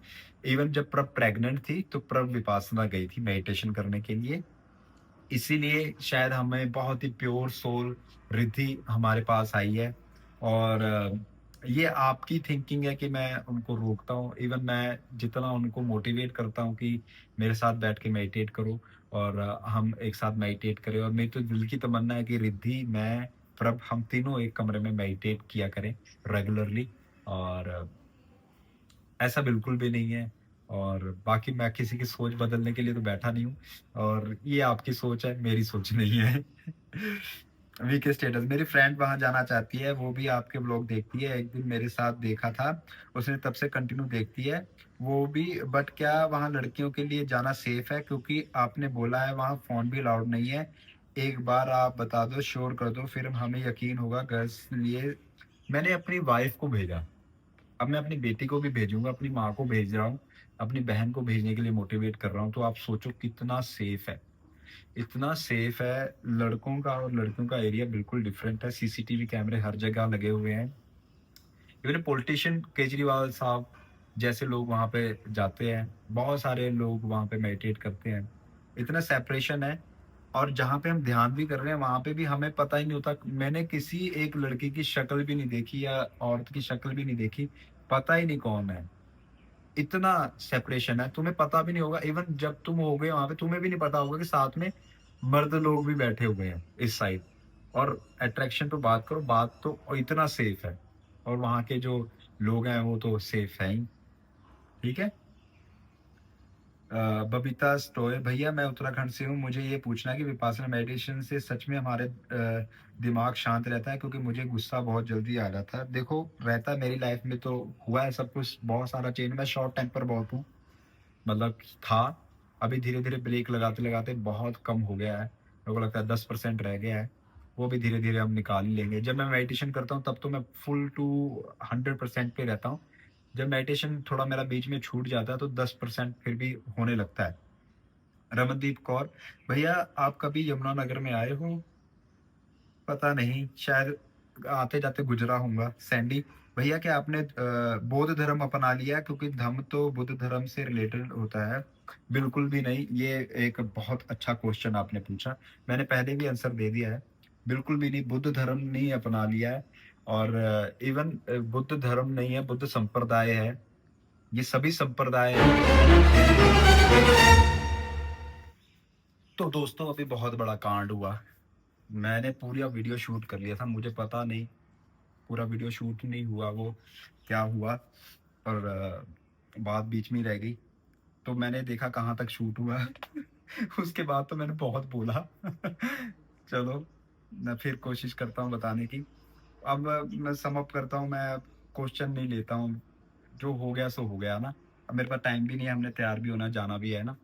इवन जब प्रभ प्रेग्नेंट थी, तो प्रभ विपासना गई थी मेडिटेशन करने के लिए। इसीलिए शायद हमें बहुत ही प्योर सोल रिद्धि हमारे पास आई है। और ये आपकी थिंकिंग है कि मैं उनको रोकता हूँ। इवन मैं जितना उनको मोटिवेट करता हूँ कि मेरे साथ बैठ के मेडिटेट करो और हम एक साथ मेडिटेट करें। और मेरी तो दिल की तमन्ना है कि रिद्धि, मैं, प्रभ, हम तीनों एक कमरे में मेडिटेट किया करें रेगुलरली। और ऐसा बिल्कुल भी नहीं है। और बाकी मैं किसी की सोच बदलने के लिए तो बैठा नहीं हूँ। और ये आपकी सोच है, मेरी सोच नहीं है। वीके स्टेटस, मेरी फ्रेंड वहाँ जाना चाहती है, वो भी आपके व्लॉग देखती है। एक दिन मेरे साथ देखा था, उसने तब से कंटिन्यू देखती है वो भी। बट क्या वहाँ लड़कियों के लिए जाना सेफ है? क्योंकि आपने बोला है वहाँ फ़ोन भी अलाउड नहीं है। एक बार आप बता दो, श्योर कर दो, फिर हमें यकीन होगा। गर्ल्स लिए मैंने अपनी वाइफ़ को भेजा। अब मैं अपनी बेटी को भी भेजूँगा, अपनी माँ को भेज रहा हूँ, अपनी बहन को भेजने के लिए मोटिवेट कर रहा हूँ। तो आप सोचो कितना सेफ है। इतना सेफ है। लड़कों का और लड़कियों का एरिया बिल्कुल डिफरेंट है। सीसीटीवी कैमरे हर जगह लगे हुए हैं। इवन पॉलिटिशियन केजरीवाल साहब जैसे लोग वहाँ पे जाते हैं। बहुत सारे लोग वहाँ पे मेडिटेट करते हैं। इतना सेपरेशन है। और जहाँ पे हम ध्यान भी कर रहे हैं, वहाँ पे भी हमें पता ही नहीं होता। मैंने किसी एक लड़की की शक्ल भी नहीं देखी या औरत की शक्ल भी नहीं देखी। पता ही नहीं कौन है। इतना सेपरेशन है, तुम्हें पता भी नहीं होगा। इवन जब तुम होगे वहाँ पे, तुम्हें भी नहीं पता होगा कि साथ में मर्द लोग भी बैठे हुए हैं इस साइड। और अट्रैक्शन पे बात करो, बात तो और इतना सेफ है। और वहाँ के जो लोग हैं वो तो सेफ हैं ही। ठीक है? बबीता स्टोय, भैया मैं उत्तराखंड से हूँ। मुझे ये पूछना है कि विपासना मेडिटेशन से सच में हमारे दिमाग शांत रहता है? क्योंकि मुझे गुस्सा बहुत जल्दी आ जाता है। देखो, रहता है, मेरी लाइफ में तो हुआ है सब कुछ, बहुत सारा चेंज। मैं शॉर्ट टेम्पर बहुत हूँ। मतलब था, अभी धीरे-धीरे ब्रेक लगाते-लगाते बहुत कम हो गया है। मेरे को लगता है 10% रह गया है। वो भी धीरे-धीरे हम निकाल ही लेंगे। जब मैं मेडिटेशन करता हूँ तब तो मैं फुल टू 100% पे रहता हूँ। जब मेडिटेशन थोड़ा मेरा बीच में छूट जाता है तो 10% फिर भी होने लगता है। रमनदीप कौर, भैया आप कभी यमुनानगर में आए हो? पता नहीं, शायद आते-जाते गुज़रा होऊँगा। सैंडी, भैया क्या आपने बौद्ध धर्म अपना लिया? क्योंकि धम्म तो बुद्ध धर्म से रिलेटेड होता है। बिल्कुल भी नहीं, ये एक बहुत अच्छा क्वेश्चन आपने पूछा। मैंने पहले भी आंसर दे दिया है। बिल्कुल भी नहीं, बुद्ध धर्म नहीं अपना लिया है। और इवन बुद्ध धर्म नहीं है, बुद्ध संप्रदाय है। ये सभी संप्रदाय तो दोस्तों, अभी बहुत बड़ा कांड हुआ। मैंने पूरा वीडियो शूट कर लिया था, मुझे पता नहीं पूरा वीडियो शूट नहीं हुआ वो क्या हुआ। और बात बीच में ही रह गई। तो मैंने देखा कहाँ तक शूट हुआ। उसके बाद तो मैंने बहुत बोला। चलो, मैं फिर कोशिश करता हूँ बताने की। अब मैं सम अप करता हूँ, मैं क्वेश्चन नहीं लेता हूँ। जो हो गया सो हो गया ना। अब मेरे पास टाइम भी नहीं है, हमने तैयार भी होना, जाना भी है ना।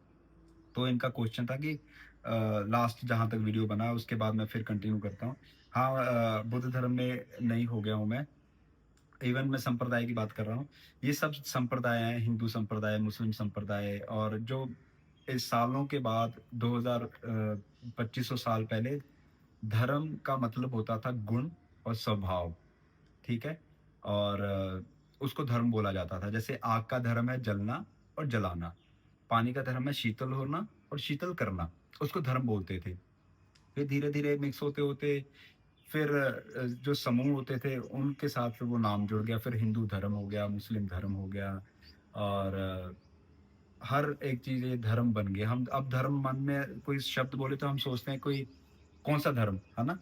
तो इनका क्वेश्चन था कि लास्ट जहाँ तक वीडियो बना उसके बाद मैं फिर कंटिन्यू करता हूँ। हाँ, बुद्ध धर्म में नहीं हो गया हूँ मैं। इवन मैं संप्रदाय की बात कर रहा हूँ। ये सब संप्रदाय हैं, हिंदू संप्रदाय, मुस्लिम संप्रदाय। और जो इस सालों के बाद 2000 2500 साल पहले धर्म का मतलब होता था गुण और स्वभाव। ठीक है? और उसको धर्म बोला जाता था। जैसे आग का धर्म है जलना और जलाना। पानी का धर्म है शीतल होना और शीतल करना। उसको धर्म बोलते थे। फिर धीरे-धीरे मिक्स होते-होते फिर जो समूह होते थे उनके साथ फिर वो नाम जुड़ गया, फिर हिंदू धर्म हो गया, मुस्लिम धर्म हो गया और हर एक चीज़ ये धर्म बन गए। हम अब धर्म मन में कोई शब्द बोले तो हम सोचते हैं कोई कौन-सा धर्म, है ना?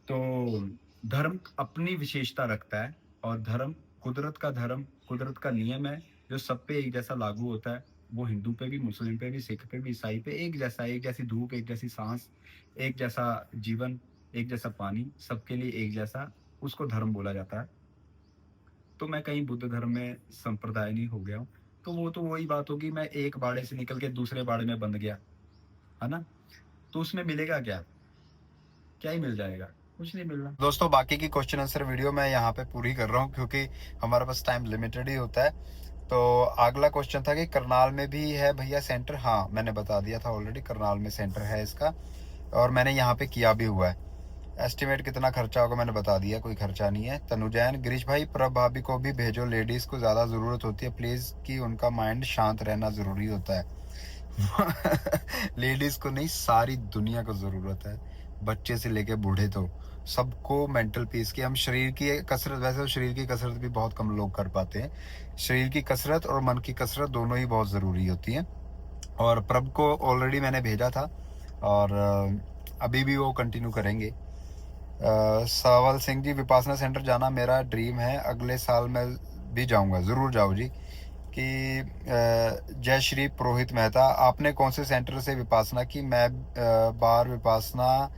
तो धर्म अपनी विशेषता रखता है और धर्म, कुदरत का नियम है, जो सब पे एक जैसा लागू होता है। वो हिंदू पे भी, मुस्लिम पे भी, सिख पे भी, ईसाई पे एक जैसा है, एक जैसी धूप, एक जैसी साँस, एक जैसा जीवन, एक जैसा पानी, सबके लिए एक जैसा, उसको धर्म बोला जाता है। तो मैं कहीं बुद्ध धर्म में संप्रदायनी हो गया हूँ। तो वही बात होगी, मैं एक बाड़े से निकल के दूसरे बाड़े में बंध गया, है ना? तो उसमें मिलेगा क्या? क्या ही मिल जाएगा? कुछ नहीं मिलना। दोस्तों बाकी की क्वेश्चन आंसर वीडियो मैं यहाँ पे पूरी कर रहा हूँ क्योंकि हमारे पास टाइम लिमिटेड ही होता है। तो अगला क्वेश्चन था कि करनाल में भी है भैया सेंटर। हाँ, मैंने बता दिया था ऑलरेडी, करनाल में सेंटर है इसका और मैंने यहाँ पे किया भी हुआ है। एस्टिमेट कितना खर्चा होगा मैंने बता दिया, कोई खर्चा नहीं है। तनुजैन, गिरीश भाई प्रभ भाभी को भी भेजो, लेडीज को ज़्यादा ज़रूरत होती है प्लीज़, कि उनका माइंड शांत रहना ज़रूरी होता है। लेडीज को नहीं, सारी दुनिया को ज़रूरत है, बच्चे से लेके बूढ़े तो सबको मेंटल पीस की। हम शरीर की कसरत, वैसे तो शरीर की कसरत भी बहुत कम लोग कर पाते हैं। शरीर की कसरत और मन की कसरत दोनों ही बहुत ज़रूरी होती है। और प्रभ को ऑलरेडी मैंने भेजा था और अभी भी वो कंटिन्यू करेंगे। सावल सिंह जी, विपासना सेंटर जाना मेरा ड्रीम है, अगले साल मैं भी जाऊंगा। ज़रूर जाओ जी। कि जय श्री पुरोहित मेहता, आपने कौन से सेंटर से विपासना की? मैं बार विपासना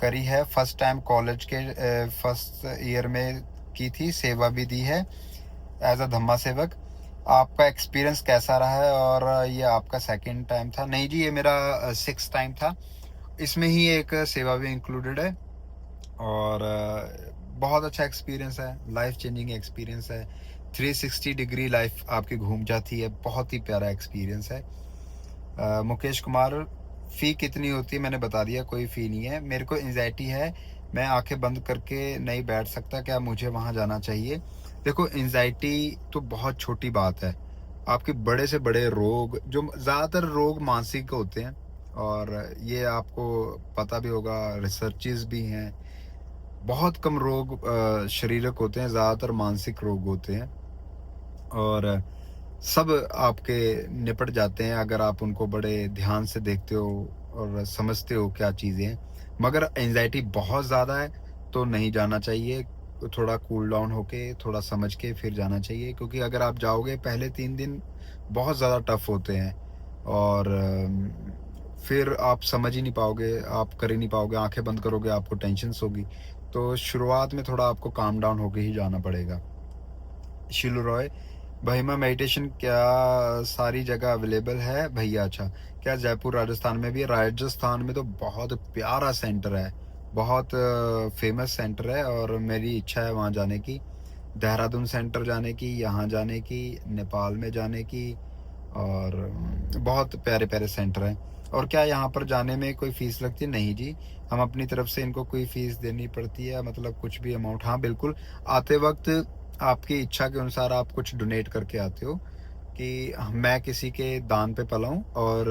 करी है, फर्स्ट टाइम कॉलेज के फर्स्ट ईयर में की थी, सेवा भी दी है एज अ धम्मा सेवक। आपका एक्सपीरियंस कैसा रहा है? और ये आपका सेकंड टाइम था? नहीं जी, ये मेरा 6th टाइम था। इसमें ही एक सेवा भी इंक्लूडेड है और बहुत अच्छा एक्सपीरियंस है, लाइफ चेंजिंग एक्सपीरियंस है। 360 डिग्री लाइफ आपकी घूम जाती है, बहुत ही प्यारा एक्सपीरियंस है। मुकेश कुमार, फ़ी कितनी होती है? मैंने बता दिया, कोई फ़ी नहीं है। मेरे को एंजाइटी है, मैं आंखें बंद करके नहीं बैठ सकता, क्या मुझे वहाँ जाना चाहिए? देखो, एंजाइटी तो बहुत छोटी बात है। आपके बड़े से बड़े रोग, जो ज़्यादातर रोग मानसिक होते हैं और ये आपको पता भी होगा, रिसर्चेस भी हैं। बहुत कम रोग शारीरिक होते हैं, ज़्यादातर मानसिक रोग होते हैं और सब आपके निपट जाते हैं अगर आप उनको बड़े ध्यान से देखते हो और समझते हो क्या चीज़ें हैं। मगर एंजाइटी बहुत ज़्यादा है तो नहीं जाना चाहिए, थोड़ा कूल डाउन होके, थोड़ा समझ के फिर जाना चाहिए, क्योंकि अगर आप जाओगे पहले 3 दिन बहुत ज़्यादा टफ होते हैं और फिर आप समझ ही नहीं पाओगे, आप कर ही नहीं पाओगे, आंखें बंद करोगे, आपको टेंशन्स होगी। तो शुरुआत में थोड़ा आपको काम डाउन होके ही जाना पड़ेगा। शिलू रॉय, महिमा मेडिटेशन क्या सारी जगह अवेलेबल है भैया? अच्छा, क्या जयपुर राजस्थान में भी है? राजस्थान में तो बहुत प्यारा सेंटर है, बहुत फेमस सेंटर है और मेरी इच्छा है वहाँ जाने की, देहरादून सेंटर जाने की, यहाँ जाने की, नेपाल में जाने की और बहुत प्यारे प्यारे सेंटर हैं। और क्या यहाँ पर जाने में कोई फ़ीस लगती है? नहीं जी, हम अपनी तरफ से इनको कोई फ़ीस देनी पड़ती है, मतलब कुछ भी अमाउंट। हाँ बिल्कुल, आते वक्त आपकी इच्छा के अनुसार आप कुछ डोनेट करके आते हो कि मैं किसी के दान पे पला हूँ और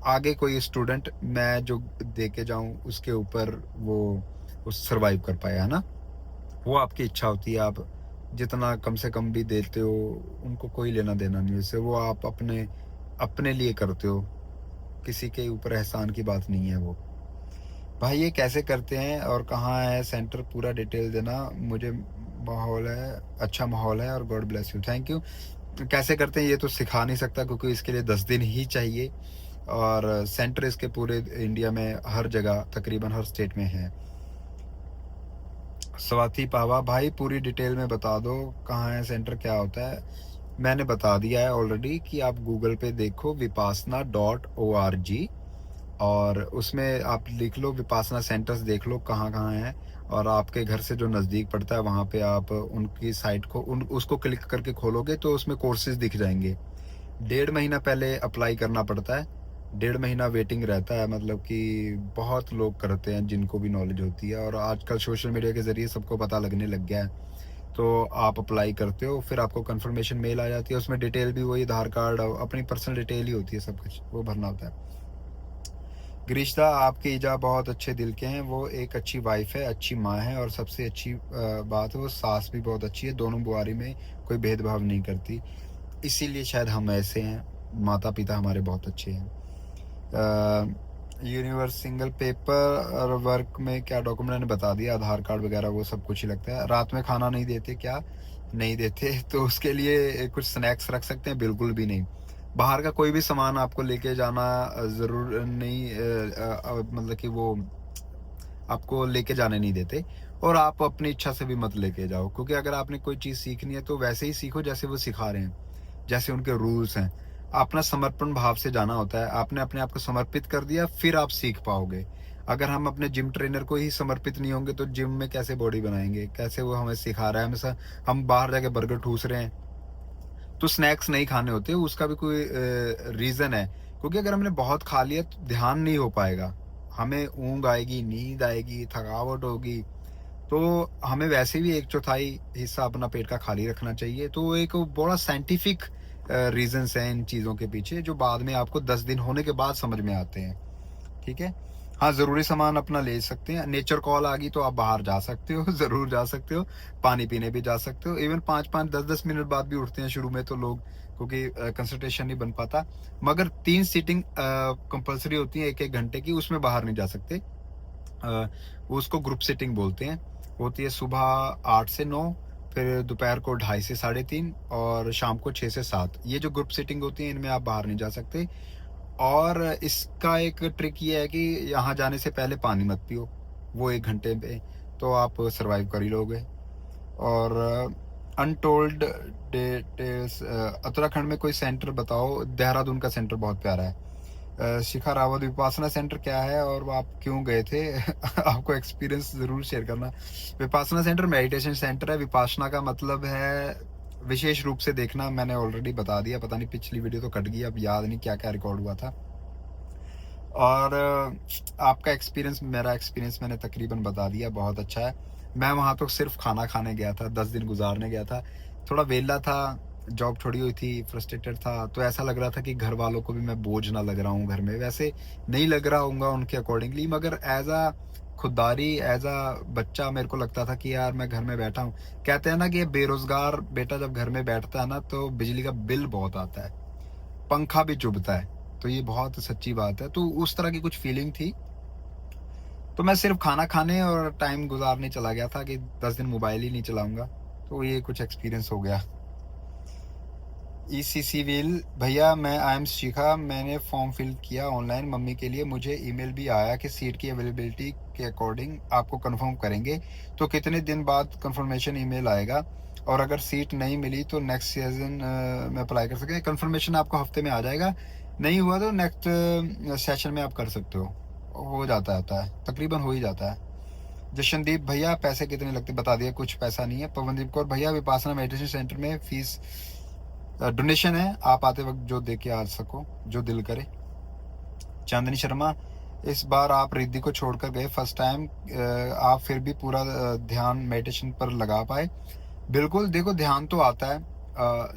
आगे कोई स्टूडेंट मैं जो दे के जाऊँ उसके ऊपर वो उस सर्वाइव कर पाए, है ना? वो आपकी इच्छा होती है, आप जितना कम से कम भी देते हो उनको कोई लेना देना नहीं उससे, वो आप अपने लिए करते हो, किसी के ऊपर एहसान की बात नहीं है वो। भाई ये कैसे करते हैं और कहाँ है सेंटर, पूरा डिटेल देना मुझे। माहौल है, अच्छा माहौल है और God bless you. Thank you. कैसे करते हैं ये तो सिखा नहीं सकता क्योंकि इसके लिए 10 दिन ही चाहिए और सेंटर इसके पूरे इंडिया में हर जगह तकरीबन हर स्टेट में है। स्वाति पावा, भाई पूरी डिटेल में बता दो कहाँ है सेंटर, क्या होता है? मैंने बता दिया है ऑलरेडी कि आप गूगल पे देखो vipassana.org और उसमें आप लिख लो विपासना सेंटर्स, देख लो कहाँ कहाँ है और आपके घर से जो नज़दीक पड़ता है वहाँ पे आप उनकी साइट को उसको क्लिक करके खोलोगे तो उसमें कोर्सेज दिख जाएंगे। 1.5 महीना पहले अप्लाई करना पड़ता है, 1.5 महीना वेटिंग रहता है, मतलब कि बहुत लोग करते हैं जिनको भी नॉलेज होती है और आजकल सोशल मीडिया के ज़रिए सबको पता लगने लग गया है। तो आप अप्लाई करते हो, फिर आपको कंफर्मेशन मेल आ जाती है, उसमें डिटेल भी वही आधार कार्ड, अपनी पर्सनल डिटेल ही होती है, सब कुछ वो भरना होता है। गिरीशदा, आपके ईजा बहुत अच्छे दिल के हैं। वो एक अच्छी वाइफ है, अच्छी माँ है, और सबसे अच्छी बात है वो सास भी बहुत अच्छी है। दोनों बुआरी में कोई भेदभाव नहीं करती, इसीलिए शायद हम ऐसे हैं। माता पिता हमारे बहुत अच्छे हैं। यूनिवर्स सिंगल पेपर और वर्क में क्या डॉक्यूमेंट ने बता दिया, आधार कार्ड वगैरह वो सब कुछ ही लगता है। रात में खाना नहीं देते क्या? नहीं देते, तो उसके लिए कुछ स्नैक्स रख सकते हैं? बिल्कुल भी नहीं। बाहर का कोई भी सामान आपको लेके जाना ज़रूर नहीं, मतलब कि वो आपको लेके जाने नहीं देते, और आप अपनी इच्छा से भी मत लेके जाओ, क्योंकि अगर आपने कोई चीज़ सीखनी है तो वैसे ही सीखो जैसे वो सिखा रहे हैं, जैसे उनके रूल्स हैं। अपना समर्पण भाव से जाना होता है। आपने अपने आप को समर्पित कर दिया, फिर आप सीख पाओगे। अगर हम अपने जिम ट्रेनर को ही समर्पित नहीं होंगे तो जिम में कैसे बॉडी बनाएंगे? कैसे वो हमें सिखा रहा है? हमेशा हम बाहर जाके बर्गर ठूस रहे हैं, तो स्नैक्स नहीं खाने होते, उसका भी कोई रीज़न है। क्योंकि अगर हमने बहुत खा लिया तो ध्यान नहीं हो पाएगा, हमें ऊँघ आएगी, नींद आएगी, थकावट होगी। तो हमें वैसे भी 1/4 हिस्सा अपना पेट का खाली रखना चाहिए। तो एक बड़ा साइंटिफिक रीज़न्स हैं इन चीज़ों के पीछे, जो बाद में आपको 10 दिन होने के बाद समझ में आते हैं। ठीक है? हाँ, ज़रूरी सामान अपना ले सकते हैं। नेचर कॉल आ गई तो आप बाहर जा सकते हो, ज़रूर जा सकते हो। पानी पीने भी जा सकते हो। इवन 5-5, 10-10 मिनट बाद भी उठते हैं शुरू में तो लोग, क्योंकि कंसंट्रेशन नहीं बन पाता। मगर 3 सीटिंग कंपल्सरी होती है 1-1 घंटे की, उसमें बाहर नहीं जा सकते। उसको ग्रुप सिटिंग बोलते हैं। होती है सुबह 8 से 9, फिर दोपहर को 2:30 से 3:30, और शाम को 6 से 7। ये जो ग्रुप सिटिंग होती है, इनमें आप बाहर नहीं जा सकते। और इसका एक ट्रिक ये है कि यहाँ जाने से पहले पानी मत पियो, वो 1 घंटे में तो आप सर्वाइव कर ही लोगे। और अनटोल्ड डिटेल्स, उत्तराखंड में कोई सेंटर बताओ। देहरादून का सेंटर बहुत प्यारा है। शिखा रावत, विपासना सेंटर क्या है और वो आप क्यों गए थे? आपको एक्सपीरियंस ज़रूर शेयर करना। विपासना सेंटर मेडिटेशन सेंटर है। विपासना का मतलब है विशेष रूप से देखना, मैंने ऑलरेडी बता दिया। पता नहीं पिछली वीडियो तो कट गई, अब याद नहीं क्या क्या रिकॉर्ड हुआ था। और आपका एक्सपीरियंस, मेरा एक्सपीरियंस मैंने तकरीबन बता दिया, बहुत अच्छा है। मैं वहाँ तो सिर्फ खाना खाने गया था, 10 दिन गुजारने गया था। थोड़ा वेला था, जॉब छोड़ी हुई थी, फ्रस्ट्रेटेड था, तो ऐसा लग रहा था कि घर वालों को भी मैं बोझ ना लग रहा हूँ घर में। वैसे नहीं लग रहा हूँगा उनके अकॉर्डिंगली, मगर एज आ खुददारी, एज आ बच्चा मेरे को लगता था कि यार मैं घर में बैठा हूँ। कहते हैं ना कि बेरोजगार बेटा जब घर में बैठता है ना तो बिजली का बिल बहुत आता है, पंखा भी चुभता है। तो ये बहुत सच्ची बात है। तो उस तरह की कुछ फीलिंग थी। तो मैं सिर्फ खाना खाने और टाइम गुजारने चला गया था कि 10 दिन मोबाइल ही नहीं चलाऊंगा। तो ये कुछ एक्सपीरियंस हो गया। ईसी सिविल भैया, मैं आई एम शिखा, मैंने फॉर्म फिल किया ऑनलाइन मम्मी के लिए। मुझे ईमेल भी आया कि सीट की अवेलेबिलिटी के अकॉर्डिंग आपको कंफर्म करेंगे। तो कितने दिन बाद कंफर्मेशन ईमेल आएगा? और अगर सीट नहीं मिली तो नेक्स्ट सीजन में अप्लाई कर सकते हैं। कंफर्मेशन आपको हफ्ते में आ जाएगा, नहीं हुआ तो नेक्स्ट सेशन में आप कर सकते हो जाता है, तकरीबन हो ही जाता है। जशनदीप भैया, पैसे कितने लगते बता दिया, कुछ पैसा नहीं है। पवनदीप कौर भैया, विपासना मेडिटेशन सेंटर में फीस डोनेशन है, आप आते वक्त जो दे के आ सको, जो दिल करे। चांदनी शर्मा, इस बार आप रिद्धि को छोड़कर गए फर्स्ट टाइम, आप फिर भी पूरा ध्यान मेडिटेशन पर लगा पाए? बिल्कुल, देखो ध्यान तो आता है,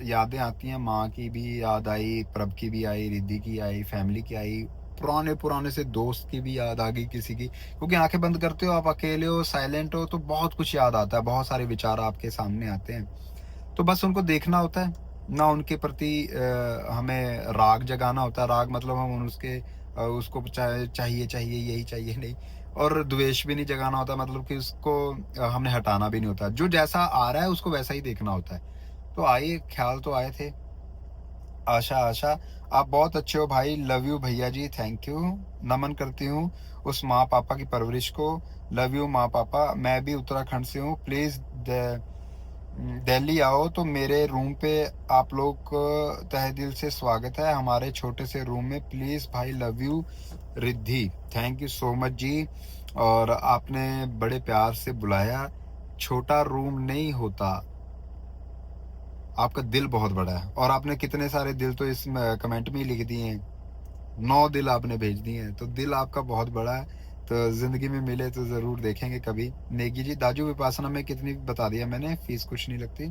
यादें आती हैं, माँ की भी याद आई, प्रभ की भी आई, रिद्धि की आई, फैमिली की आई, पुराने से दोस्त की भी याद आ गई किसी की। क्योंकि आंखें बंद करते हो, आप अकेले हो, साइलेंट हो, तो बहुत कुछ याद आता है, बहुत सारे विचार आपके सामने आते हैं। तो बस उनको देखना होता है ना, उनके प्रति हमें राग जगाना होता है। राग मतलब हम उसको चाहिए यही चाहिए नहीं, और द्वेष भी नहीं जगाना होता, मतलब कि उसको हमने हटाना भी नहीं होता। जो जैसा आ रहा है उसको वैसा ही देखना होता है। तो आइए, ख्याल तो आए थे। आशा, आप बहुत अच्छे हो भाई, लव यू भैया जी, थैंक यू। नमन करती हूँ उस माँ पापा की परवरिश को, लव यू माँ पापा। मैं भी उत्तराखंड से हूँ, प्लीज दिल्ली आओ तो मेरे रूम पे आप लोग को तहे दिल से स्वागत है, हमारे छोटे से रूम में, प्लीज भाई, love you Riddhi. Thank you so much ji. और आपने बड़े प्यार से बुलाया। छोटा रूम नहीं होता, आपका दिल बहुत बड़ा है। और आपने कितने सारे दिल तो इस कमेंट में ही लिख दिए हैं, 9 दिल आपने भेज दिए हैं, तो दिल आपका बहुत बड़ा है। तो जिंदगी में मिले तो जरूर देखेंगे कभी। नेगी जी, दाजू विपासना में कितनी बता दिया मैंने, फीस कुछ नहीं लगती।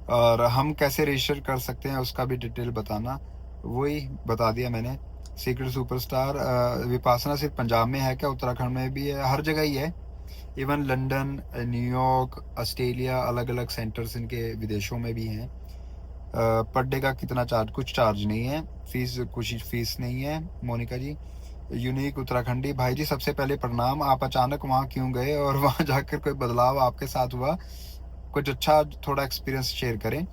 और हम कैसे रजिस्टर कर सकते हैं उसका भी डिटेल बताना। वही बता दिया मैंने। सीक्रेट सुपरस्टार विपासना सिर्फ पंजाब में है क्या? उत्तराखंड में भी है, हर जगह ही है। इवन लंदन, न्यूयॉर्क, ऑस्ट्रेलिया, अलग अलग सेंटर्स इनके विदेशों में भी हैं। पर डे का कितना चार्ज? कुछ चार्ज नहीं है, कुछ फीस नहीं है मोनिका जी। यूनिक उत्तराखंडी भाई जी, सबसे पहले प्रणाम। आप अचानक वहाँ क्यों गए और वहाँ जाकर कोई बदलाव आपके साथ हुआ? कुछ अच्छा थोड़ा एक्सपीरियंस शेयर करें।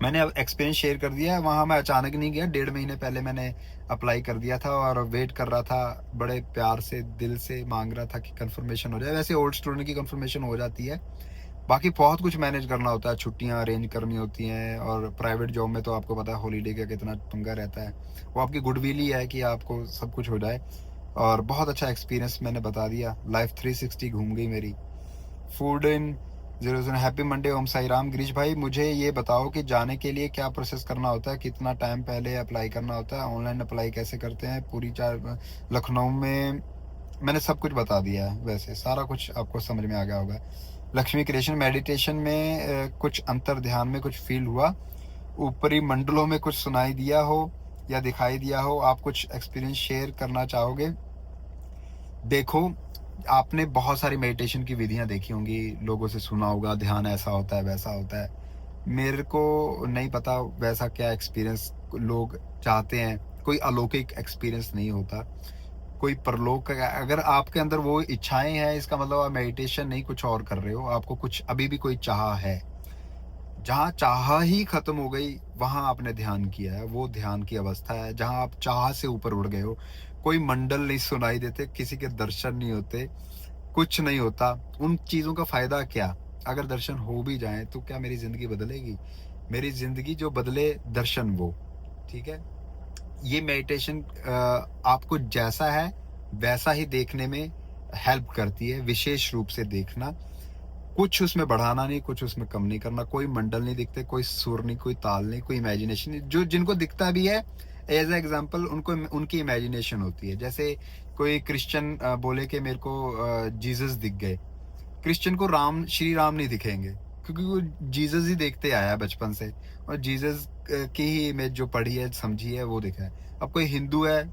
मैंने अब एक्सपीरियंस शेयर कर दिया है। वहाँ मैं अचानक नहीं गया, 1.5 महीने पहले मैंने अप्लाई कर दिया था और वेट कर रहा था, बड़े प्यार से दिल से मांग रहा था कि कंफर्मेशन हो जाए। वैसे ओल्ड स्टूडेंट की कंफर्मेशन हो जाती है, बाकी बहुत कुछ मैनेज करना होता है, छुट्टियां अरेंज करनी होती हैं, और प्राइवेट जॉब में तो आपको पता है हॉलीडे का कितना पंगा रहता है। वो आपकी गुडविल ही है कि आपको सब कुछ हो जाए। और बहुत अच्छा एक्सपीरियंस मैंने बता दिया, लाइफ 360 घूम गई मेरी। Food in 00। हैप्पी मंडे, ओम साई राम। गिरीश भाई मुझे ये बताओ कि जाने के लिए क्या प्रोसेस करना होता है, कितना टाइम पहले अप्लाई करना होता है, ऑनलाइन अप्लाई कैसे करते हैं? पूरी 4 लखनऊ में मैंने सब कुछ बता दिया है, वैसे सारा कुछ आपको समझ में आ गया होगा। लक्ष्मी क्रिएशन, मेडिटेशन में कुछ अंतर ध्यान में कुछ फील हुआ? ऊपरी मंडलों में कुछ सुनाई दिया हो या दिखाई दिया हो? आप कुछ एक्सपीरियंस शेयर करना चाहोगे? देखो, आपने बहुत सारी मेडिटेशन की विधियां देखी होंगी, लोगों से सुना होगा, ध्यान ऐसा होता है वैसा होता है। मेरे को नहीं पता वैसा क्या एक्सपीरियंस लोग चाहते हैं। कोई अलौकिक एक्सपीरियंस नहीं होता, कोई परलोक का। अगर आपके अंदर वो इच्छाएं हैं, इसका मतलब आप मेडिटेशन नहीं कुछ और कर रहे हो, आपको कुछ अभी भी कोई चाह है। जहाँ चाह ही खत्म हो गई वहां आपने ध्यान किया है, वो ध्यान की अवस्था है जहां आप चाह से ऊपर उड़ गए हो। कोई मंडल नहीं सुनाई देते, किसी के दर्शन नहीं होते, कुछ नहीं होता। उन चीजों का फायदा क्या? अगर दर्शन हो भी जाए तो क्या मेरी जिंदगी बदलेगी? मेरी जिंदगी जो बदले दर्शन वो, ठीक है। ये मेडिटेशन आपको जैसा है वैसा ही देखने में हेल्प करती है, विशेष रूप से देखना। कुछ उसमें बढ़ाना नहीं, कुछ उसमें कम नहीं करना। कोई मंडल नहीं दिखते, कोई सुर नहीं, कोई ताल नहीं, कोई इमेजिनेशन नहीं। जो जिनको दिखता भी है, एज ए एग्जाम्पल उनको उनकी इमेजिनेशन होती है। जैसे कोई क्रिश्चियन बोले कि मेरे को जीसस दिख गए। क्रिश्चियन को श्री राम नहीं दिखेंगे, क्योंकि वो जीसस ही देखते आया है बचपन से, और जीसस की ही इमेज जो पढ़ी है समझी है वो दिखा है। अब कोई हिंदू है,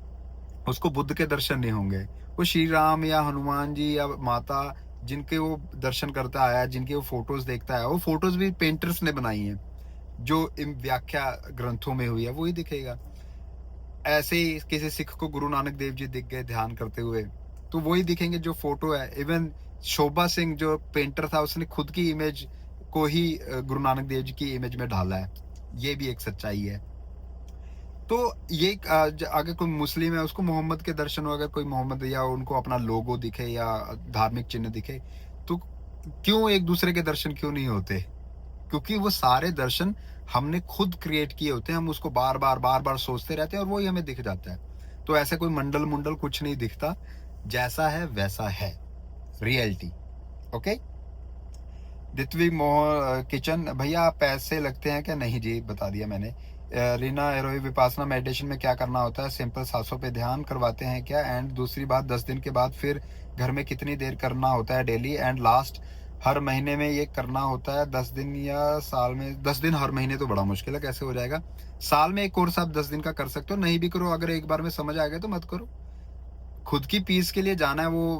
उसको बुद्ध के दर्शन नहीं होंगे, वो श्री राम या हनुमान जी या माता जिनके वो दर्शन करता आया, जिनके वो फोटोज देखता है, वो फोटोज भी पेंटर्स ने बनाई हैं, जो इन व्याख्या ग्रंथों में हुई है वही दिखेगा। ऐसे ही किसी सिख को गुरु नानक देव जी दिख गए ध्यान करते हुए, तो वही दिखेंगे जो फोटो है। इवन शोभा सिंह जो पेंटर था, उसने खुद की इमेज को ही गुरु नानक देव जी की इमेज में ढाला है। ये भी एक सच्चाई है। तो ये अगर कोई मुस्लिम है, उसको मोहम्मद के दर्शन हो, अगर कोई मोहम्मद या उनको अपना लोगो दिखे या धार्मिक चिन्ह दिखे, तो क्यों एक दूसरे के दर्शन क्यों नहीं होते? क्योंकि वो सारे दर्शन हमने खुद क्रिएट किए होते हैं, हम उसको बार बार सोचते रहते हैं और वही हमें दिख जाता है। तो ऐसे कोई मंडल मुंडल कुछ नहीं दिखता, जैसा है वैसा है रियलिटी। ओके। दित्वी मोह किचन, भैया आप पैसे लगते हैं क्या? नहीं जी, बता दिया मैंने। रीना एरोई, विपासना मेडिटेशन में क्या करना होता है? सिंपल सांसों पे ध्यान करवाते हैं क्या? एंड दूसरी बात, 10 दिन के बाद फिर घर में कितनी देर करना होता है डेली? एंड लास्ट, हर महीने में ये करना होता है 10 दिन या साल में? 10 दिन हर महीने तो बड़ा मुश्किल है, कैसे हो जाएगा? साल में एक कोर्स आप 10 दिन का कर सकते हो, नहीं भी करो, अगर एक बार में समझ आ गया तो मत करो। खुद की पीस के लिए जाना है, वो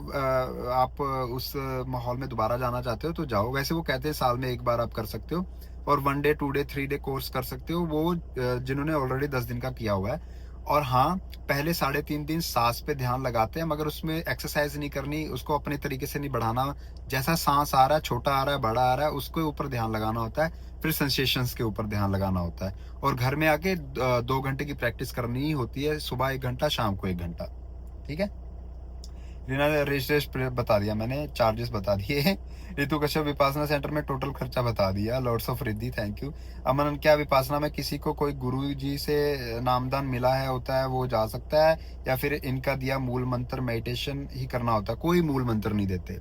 आप उस माहौल में दोबारा जाना चाहते हो तो जाओ। वैसे वो कहते हैं साल में एक बार आप कर सकते हो, और 1 डे 2 डे 3 डे कोर्स कर सकते हो, वो जिन्होंने ऑलरेडी 10 दिन का किया हुआ है। और हाँ, पहले 3.5 दिन सांस पे ध्यान लगाते हैं, मगर उसमें एक्सरसाइज नहीं करनी, उसको अपने तरीके से नहीं बढ़ाना। जैसा सांस आ रहा है, छोटा आ रहा है, बड़ा आ रहा है, उसके ऊपर ध्यान लगाना होता है, फिर सेंसेशंस के ऊपर ध्यान लगाना होता है। और घर में आके 2 घंटे की प्रैक्टिस करनी ही होती है, सुबह 1 घंटा, शाम को 1 घंटा, ठीक है। रीना ने रजिस्ट्रेशन बता दिया मैंने, चार्जेस बता दिए। रितु कश्यप, विपासना सेंटर में टोटल खर्चा बता दिया। Lords of Riddhi, thank you. Aman, क्या विपासना में किसी को कोई गुरु जी से नामदान मिला है होता है वो जा सकता है, या फिर इनका दिया मूल मंत्र मेडिटेशन ही करना होता है? कोई मूल मंत्र नहीं देते,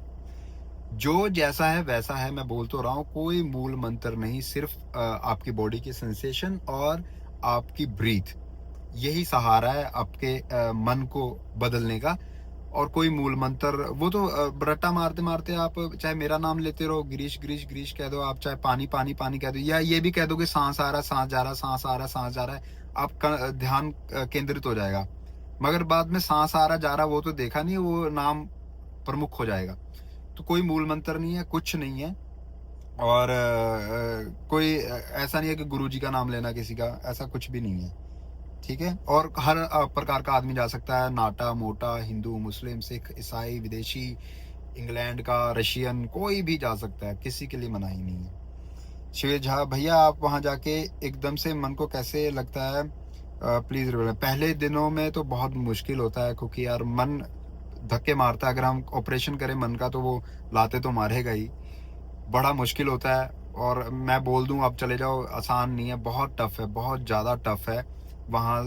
जो जैसा है वैसा है। मैं बोल तो रहा हूँ, कोई मूल मंत्र नहीं, सिर्फ आपकी बॉडी की सेंसेशन और आपकी ब्रीथ, यही सहारा है आपके मन को बदलने का। और कोई मूल मंत्र, वो तो रट्टा मारते मारते आप चाहे मेरा नाम लेते रहो, गिरीश गिरीश गिरीश कह दो, आप चाहे पानी पानी पानी कह दो, या ये भी कह दो कि सांस आ रहा सांस जा रहा, सांस आ रहा सांस जा रहा है, आपका ध्यान केंद्रित हो जाएगा। मगर बाद में सांस आ रहा जा रहा वो तो देखा नहीं, वो नाम प्रमुख हो जाएगा। तो कोई मूल मंत्र नहीं है, कुछ नहीं है। और कोई ऐसा नहीं है कि गुरुजी का नाम लेना किसी का, ऐसा कुछ भी नहीं है, ठीक है। और हर प्रकार का आदमी जा सकता है, नाटा मोटा, हिंदू मुस्लिम सिख ईसाई विदेशी, इंग्लैंड का, रशियन, कोई भी जा सकता है, किसी के लिए मनाही नहीं है। शिव झा भैया, आप वहाँ जाके एकदम से मन को कैसे लगता है, प्लीज। पहले दिनों में तो बहुत मुश्किल होता है, क्योंकि यार मन धक्के मारता है। अगर हम ऑपरेशन करें मन का तो वो लाते तो मारेगा ही, बड़ा मुश्किल होता है। और मैं बोल दूं आप चले जाओ, आसान नहीं है, बहुत टफ है, बहुत ज़्यादा टफ है वहाँ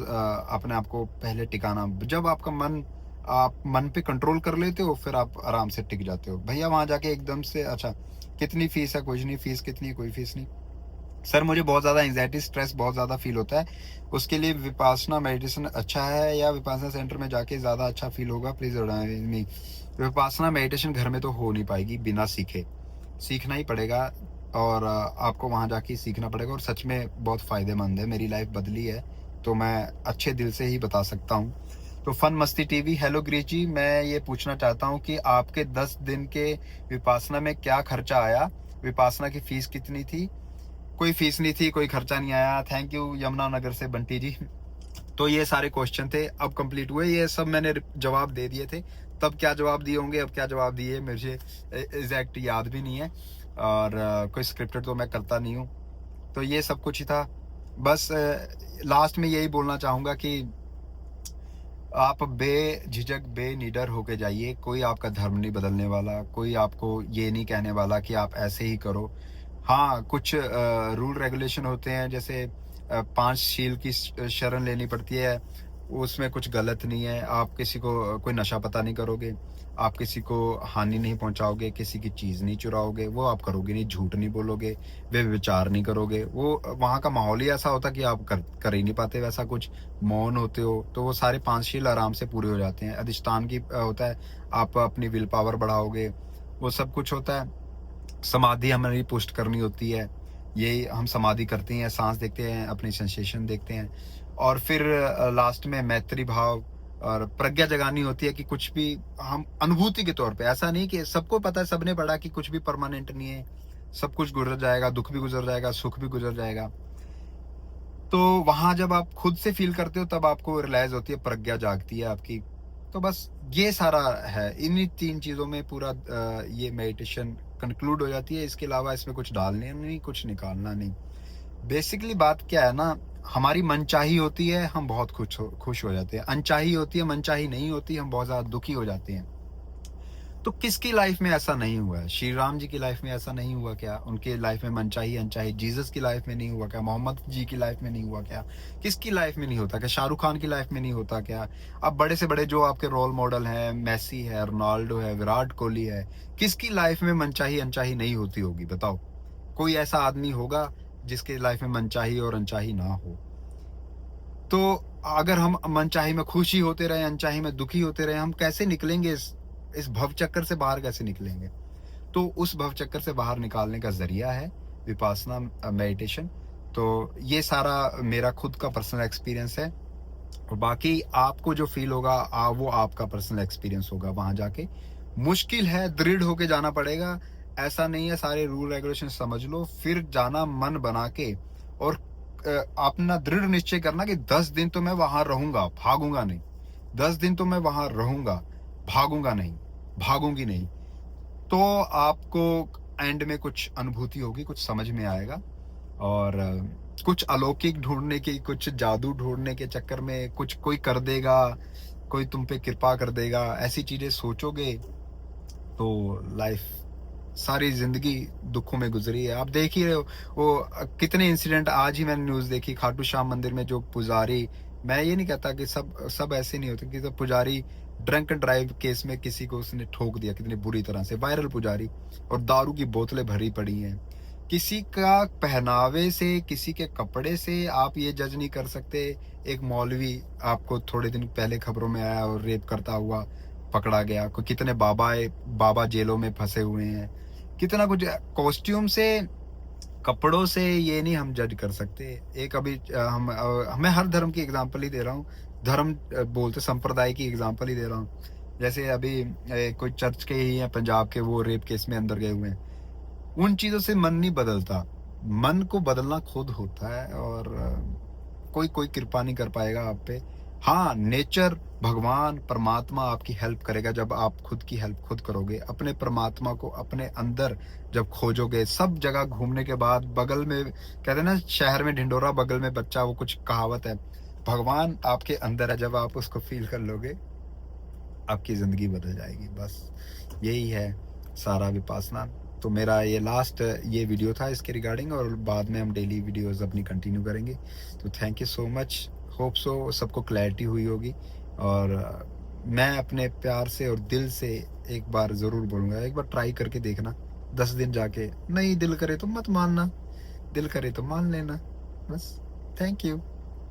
अपने आप को पहले टिकाना। जब आपका मन, आप मन पे कंट्रोल कर लेते हो, फिर आप आराम से टिक जाते हो। भैया वहाँ जाके एकदम से, अच्छा कितनी फीस है, कुछ नहीं, फीस कितनी है, कोई फीस नहीं सर। मुझे बहुत ज़्यादा एंजाइटी स्ट्रेस बहुत ज़्यादा फील होता है, उसके लिए विपासना मेडिटेशन अच्छा है या विपासना सेंटर में जाके ज़्यादा अच्छा फील होगा, प्लीज़ मी। विपासना मेडिटेशन घर में तो हो नहीं पाएगी बिना सीखे, सीखना ही पड़ेगा। और आपको वहाँ जाके सीखना पड़ेगा, और सच में बहुत फ़ायदेमंद है, मेरी लाइफ बदली है, तो मैं अच्छे दिल से ही बता सकता हूँ। तो फन मस्ती टीवी, हेलो गिरीश जी, मैं ये पूछना चाहता हूँ कि आपके 10 दिन के विपासना में क्या खर्चा आया, विपासना की फीस कितनी थी? कोई फीस नहीं थी, कोई खर्चा नहीं आया। थैंक यू यमुनानगर से बंटी जी। तो ये सारे क्वेश्चन थे, अब कंप्लीट हुए, ये सब मैंने जवाब दे दिए थे। तब क्या जवाब दिए होंगे, अब क्या जवाब दिए, मुझे एग्जैक्ट याद भी नहीं है, और कोई स्क्रिप्टेड तो मैं करता नहीं हूँ। तो ये सब कुछ ही था। बस लास्ट में यही बोलना चाहूँगा कि आप बेझिझक बेनिडर होके जाइए, कोई आपका धर्म नहीं बदलने वाला, कोई आपको ये नहीं कहने वाला कि आप ऐसे ही करो। हाँ, कुछ रूल रेगुलेशन होते हैं, जैसे 5 शील की शरण लेनी पड़ती है, उसमें कुछ गलत नहीं है। आप किसी को कोई नशा पता नहीं करोगे, आप किसी को हानि नहीं पहुंचाओगे, किसी की चीज़ नहीं चुराओगे, वो आप करोगे नहीं, झूठ नहीं बोलोगे, व्यभिचार नहीं करोगे। वो वहाँ का माहौल ही ऐसा होता कि आप कर ही नहीं पाते वैसा कुछ, मौन होते हो, तो वो सारे 5 शील आराम से पूरे हो जाते हैं। अधिष्ठान की होता है, आप अपनी विल पावर बढ़ाओगे, वो सब कुछ होता है। समाधि हमारी पुष्ट करनी होती है, ये हम समाधि करते हैं, सांस देखते हैं, अपनी सेंसेशन देखते हैं, और फिर लास्ट में मैत्री भाव और प्रज्ञा जगानी होती है कि कुछ भी हम अनुभूति के तौर पे, ऐसा नहीं कि सबको पता है, सबने पढ़ा कि कुछ भी परमानेंट नहीं है, सब कुछ गुजर जाएगा, दुख भी गुजर जाएगा, सुख भी गुजर जाएगा। तो वहां जब आप खुद से फील करते हो तब आपको रियलाइज होती है, प्रज्ञा जागती है आपकी। तो बस ये सारा है, इन्हीं 3 चीजों में पूरा ये मेडिटेशन कंक्लूड हो जाती है। इसके अलावा इसमें कुछ डालने नहीं, कुछ निकालना नहीं। बेसिकली बात क्या है ना, हमारी मनचाही होती है, हम बहुत खुश हो जाते हैं, अनचाही होती है, मनचाही नहीं होती, हम बहुत ज्यादा दुखी हो जाते हैं। तो किसकी लाइफ में ऐसा नहीं हुआ है? श्री राम जी की लाइफ में ऐसा नहीं हुआ क्या? उनके लाइफ में मनचाही अनचाही, जीसस की लाइफ में नहीं हुआ क्या? मोहम्मद जी की लाइफ में नहीं हुआ क्या? किसकी लाइफ में नहीं होता क्या? शाहरुख खान की लाइफ में नहीं होता क्या? अब बड़े से बड़े जो आपके रोल मॉडल हैं, मेसी है, रोनाल्डो है, विराट कोहली है, किसकी लाइफ में मनचाही अनचाही नहीं होती होगी? बताओ, कोई ऐसा आदमी होगा जिसके लाइफ में मनचाही और अनचाही ना हो? तो अगर हम मनचाही में खुशी होते रहे, अनचाही में दुखी होते रहे, हम कैसे निकलेंगे? इस भव चक्कर से बाहर कैसे निकलेंगे? तो उस भव चक्कर से बाहर निकालने का जरिया है विपासना मेडिटेशन। तो ये सारा मेरा खुद का पर्सनल एक्सपीरियंस है, और बाकी आपको जो फील होगा वो आपका पर्सनल एक्सपीरियंस होगा। वहां जाके मुश्किल है, दृढ़ होके जाना पड़ेगा, ऐसा नहीं है सारे रूल रेगुलेशन समझ लो फिर जाना मन बना के, और अपना दृढ़ निश्चय करना कि 10 दिन तो मैं वहां रहूंगा, भागूंगा नहीं। 10 दिन तो मैं वहां रहूंगा, भागूंगा नहीं, भागूंगी नहीं। तो आपको एंड में कुछ अनुभूति होगी, कुछ समझ में आएगा, और कुछ अलौकिक ढूंढने की, कुछ जादू ढूंढने के चक्कर में कुछ कोई कर देगा, कोई तुम पे कृपा कर देगा, ऐसी चीजें सोचोगे तो लाइफ, सारी जिंदगी दुखों में गुजरी है। आप देख ही रहे हो वो कितने इंसिडेंट। आज ही मैंने न्यूज देखी, खाटू श्याम मंदिर में जो पुजारी, मैं ये नहीं कहता कि सब ऐसे नहीं होते, कि तो पुजारी ड्रंक एंड ड्राइव केस में किसी को उसने ठोक दिया, कितनी बुरी तरह से, वायरल पुजारी, और दारू की बोतलें भरी पड़ी हैं। किसी का पहनावे से, किसी के कपड़े से आप ये जज नहीं कर सकते। एक मौलवी आपको थोड़े दिन पहले खबरों में आया और रेप करता हुआ, पकड़ा गया, कोई कितने बाबा जेलों में फंसे हुए हैं, कितना कुछ। कॉस्ट्यूम से, कपड़ों से ये नहीं हम जज कर सकते। एक अभी मैं हर धर्म की एग्जांपल ही दे रहा हूँ, धर्म बोलते संप्रदाय की एग्जांपल ही दे रहा हूँ। जैसे अभी कोई चर्च के ही हैं पंजाब के, वो रेप केस में अंदर गए हुए हैं। उन चीजों से मन नहीं बदलता, मन को बदलना खुद होता है, और कोई कृपा नहीं कर पाएगा आप पे। हाँ, नेचर, भगवान, परमात्मा आपकी हेल्प करेगा जब आप खुद की हेल्प खुद करोगे। अपने परमात्मा को अपने अंदर जब खोजोगे, सब जगह घूमने के बाद, बगल में कहते हैं ना, शहर में ढिंडोरा बगल में बच्चा, वो कुछ कहावत है। भगवान आपके अंदर है, जब आप उसको फील कर लोगे आपकी जिंदगी बदल जाएगी। बस यही है सारा विपासना। तो मेरा ये लास्ट ये वीडियो था इसके रिगार्डिंग, और बाद में हम डेली वीडियोस अपनी कंटिन्यू करेंगे। तो thank you so much, hope so सबको क्लैरिटी हुई होगी। और मैं अपने प्यार से और दिल से एक बार ज़रूर बोलूँगा, एक बार ट्राई करके देखना। 10 दिन जाके नहीं दिल करे तो मत मानना, दिल करे तो मान लेना। बस, थैंक यू।